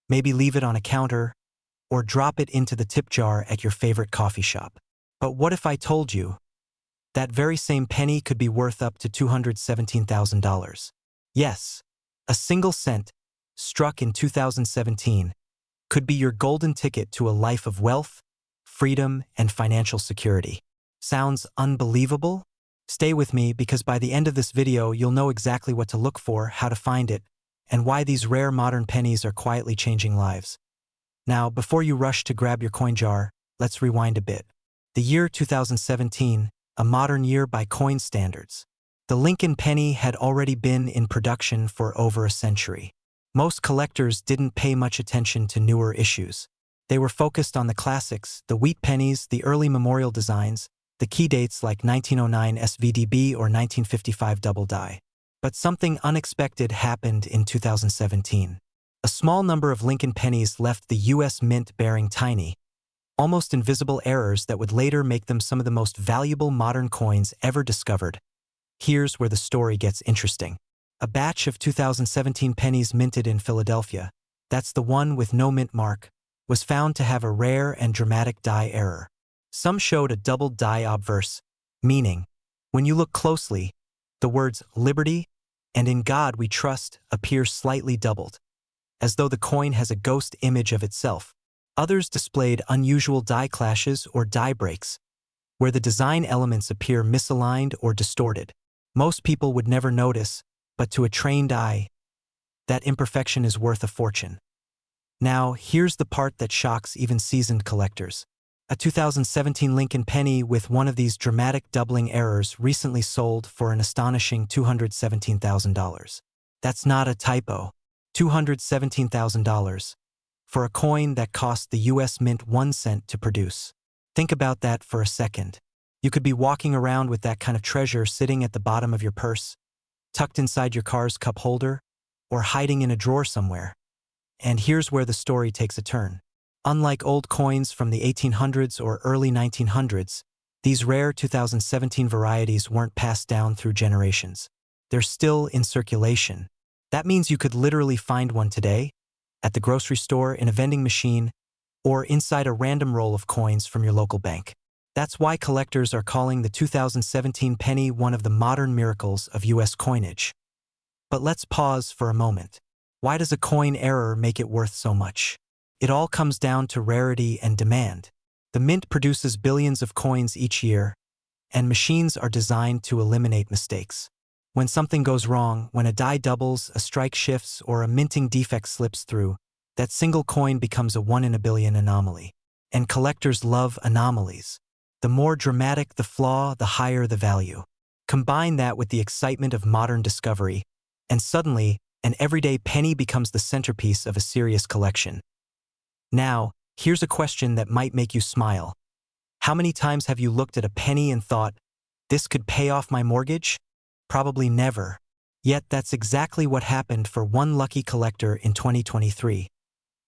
maybe leave it on a counter, or drop it into the tip jar at your favorite coffee shop. But what if I told you that very same penny could be worth up to $217,000? Yes, a single cent, struck in 2017, could be your golden ticket to a life of wealth, freedom, and financial security. Sounds unbelievable? Stay with me, because by the end of this video, you'll know exactly what to look for, how to find it, and why these rare modern pennies are quietly changing lives. Now, before you rush to grab your coin jar, let's rewind a bit. The year 2017, a modern year by coin standards. The Lincoln penny had already been in production for over a century. Most collectors didn't pay much attention to newer issues. They were focused on the classics, the wheat pennies, the early memorial designs, the key dates like 1909 SVDB or 1955 double die. But something unexpected happened in 2017. A small number of Lincoln pennies left the U.S. Mint bearing tiny, almost invisible errors that would later make them some of the most valuable modern coins ever discovered. Here's where the story gets interesting. A batch of 2017 pennies minted in Philadelphia, that's the one with no mint mark, was found to have a rare and dramatic die error. Some showed a doubled die obverse, meaning, when you look closely, the words "Liberty" and "In God We Trust" appear slightly doubled, as though the coin has a ghost image of itself. Others displayed unusual die clashes or die breaks, where the design elements appear misaligned or distorted. Most people would never notice, but to a trained eye, that imperfection is worth a fortune. Now, here's the part that shocks even seasoned collectors. A 2017 Lincoln penny with one of these dramatic doubling errors recently sold for an astonishing $217,000. That's not a typo. $217,000 for a coin that cost the U.S. Mint 1 cent to produce. Think about that for a second. You could be walking around with that kind of treasure sitting at the bottom of your purse, tucked inside your car's cup holder, or hiding in a drawer somewhere. And here's where the story takes a turn. Unlike old coins from the 1800s or early 1900s, these rare 2017 varieties weren't passed down through generations. They're still in circulation. That means you could literally find one today, at the grocery store, in a vending machine, or inside a random roll of coins from your local bank. That's why collectors are calling the 2017 penny one of the modern miracles of U.S. coinage. But let's pause for a moment. Why does a coin error make it worth so much? It all comes down to rarity and demand. The mint produces billions of coins each year, and machines are designed to eliminate mistakes. When something goes wrong, when a die doubles, a strike shifts, or a minting defect slips through, that single coin becomes a 1 in a billion anomaly. And collectors love anomalies. The more dramatic the flaw, the higher the value. Combine that with the excitement of modern discovery, and suddenly, an everyday penny becomes the centerpiece of a serious collection. Now, here's a question that might make you smile. How many times have you looked at a penny and thought, "This could pay off my mortgage?" Probably never. Yet that's exactly what happened for one lucky collector in 2023,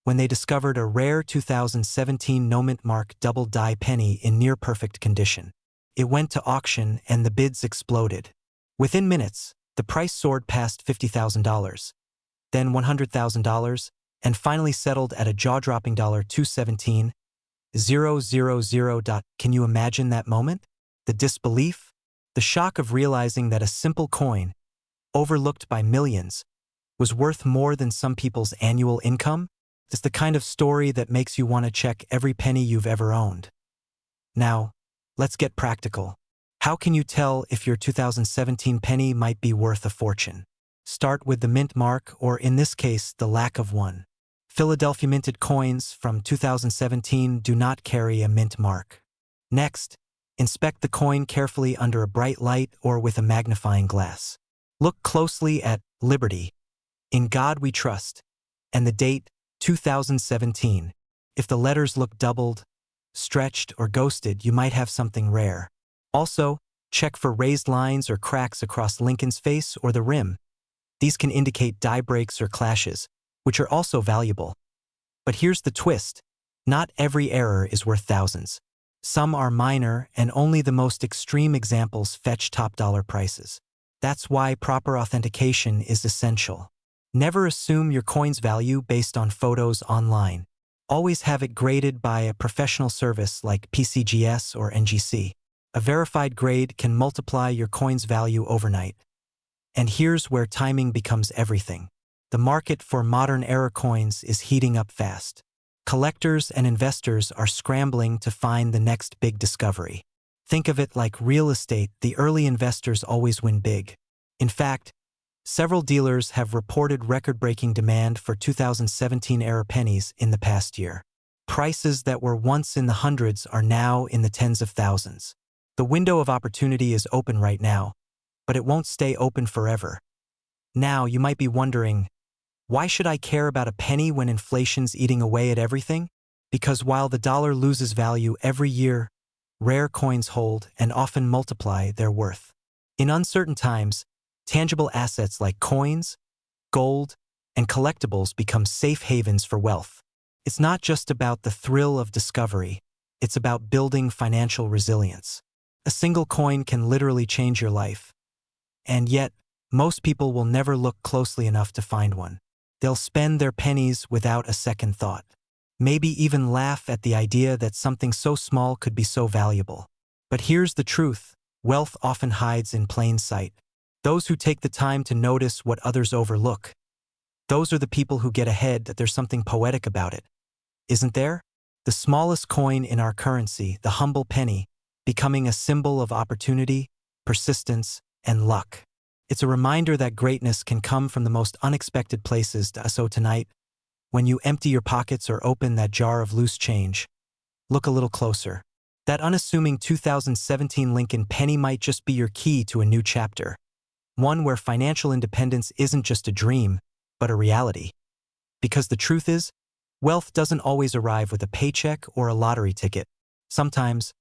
when they discovered a rare 2017 no-mint mark double die penny in near-perfect condition. It went to auction and the bids exploded. Within minutes, the price soared past $50,000, then $100,000, and finally settled at a jaw-dropping $217,000. Can you imagine that moment? The disbelief? The shock of realizing that a simple coin, overlooked by millions, was worth more than some people's annual income? It's the kind of story that makes you want to check every penny you've ever owned. Now, let's get practical. How can you tell if your 2017 penny might be worth a fortune? Start with the mint mark, or in this case, the lack of one. Philadelphia minted coins from 2017 do not carry a mint mark. Next, inspect the coin carefully under a bright light or with a magnifying glass. Look closely at Liberty, In God We Trust, and the date, 2017. If the letters look doubled, stretched, or ghosted, you might have something rare. Also, check for raised lines or cracks across Lincoln's face or the rim. These can indicate die breaks or clashes, which are also valuable. But here's the twist. Not every error is worth thousands. Some are minor, and only the most extreme examples fetch top-dollar prices. That's why proper authentication is essential. Never assume your coin's value based on photos online. Always have it graded by a professional service like PCGS or NGC. A verified grade can multiply your coin's value overnight. And here's where timing becomes everything. The market for modern era coins is heating up fast. Collectors and investors are scrambling to find the next big discovery. Think of it like real estate. The early investors always win big. In fact, several dealers have reported record-breaking demand for 2017 era pennies in the past year. Prices that were once in the hundreds are now in the tens of thousands. The window of opportunity is open right now, but it won't stay open forever. Now, you might be wondering, why should I care about a penny when inflation's eating away at everything? Because while the dollar loses value every year, rare coins hold and often multiply their worth. In uncertain times, tangible assets like coins, gold, and collectibles become safe havens for wealth. It's not just about the thrill of discovery, it's about building financial resilience. A single coin can literally change your life. And yet, most people will never look closely enough to find one. They'll spend their pennies without a second thought. Maybe even laugh at the idea that something so small could be so valuable. But here's the truth. Wealth often hides in plain sight. Those who take the time to notice what others overlook. Those are the people who get ahead. That there's something poetic about it, isn't there? The smallest coin in our currency, the humble penny, becoming a symbol of opportunity, persistence, and luck. It's a reminder that greatness can come from the most unexpected places. So tonight, when you empty your pockets or open that jar of loose change, look a little closer. That unassuming 2017 Lincoln penny might just be your key to a new chapter. One where financial independence isn't just a dream, but a reality. Because the truth is, wealth doesn't always arrive with a paycheck or a lottery ticket. Sometimes,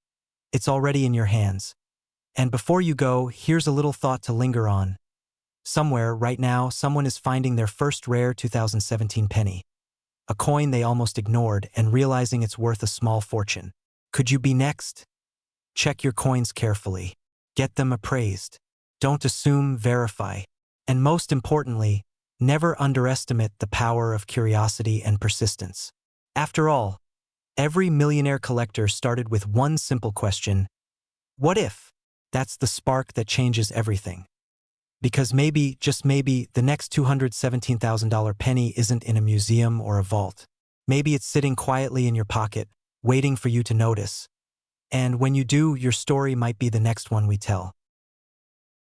it's already in your hands. And before you go, here's a little thought to linger on. Somewhere, right now, someone is finding their first rare 2017 penny. A coin they almost ignored and realizing it's worth a small fortune. Could you be next? Check your coins carefully. Get them appraised. Don't assume, verify. And most importantly, never underestimate the power of curiosity and persistence. After all, every millionaire collector started with one simple question: what if? That's the spark that changes everything. Because maybe, just maybe, the next $217,000 penny isn't in a museum or a vault. Maybe it's sitting quietly in your pocket, waiting for you to notice. And when you do, your story might be the next one we tell.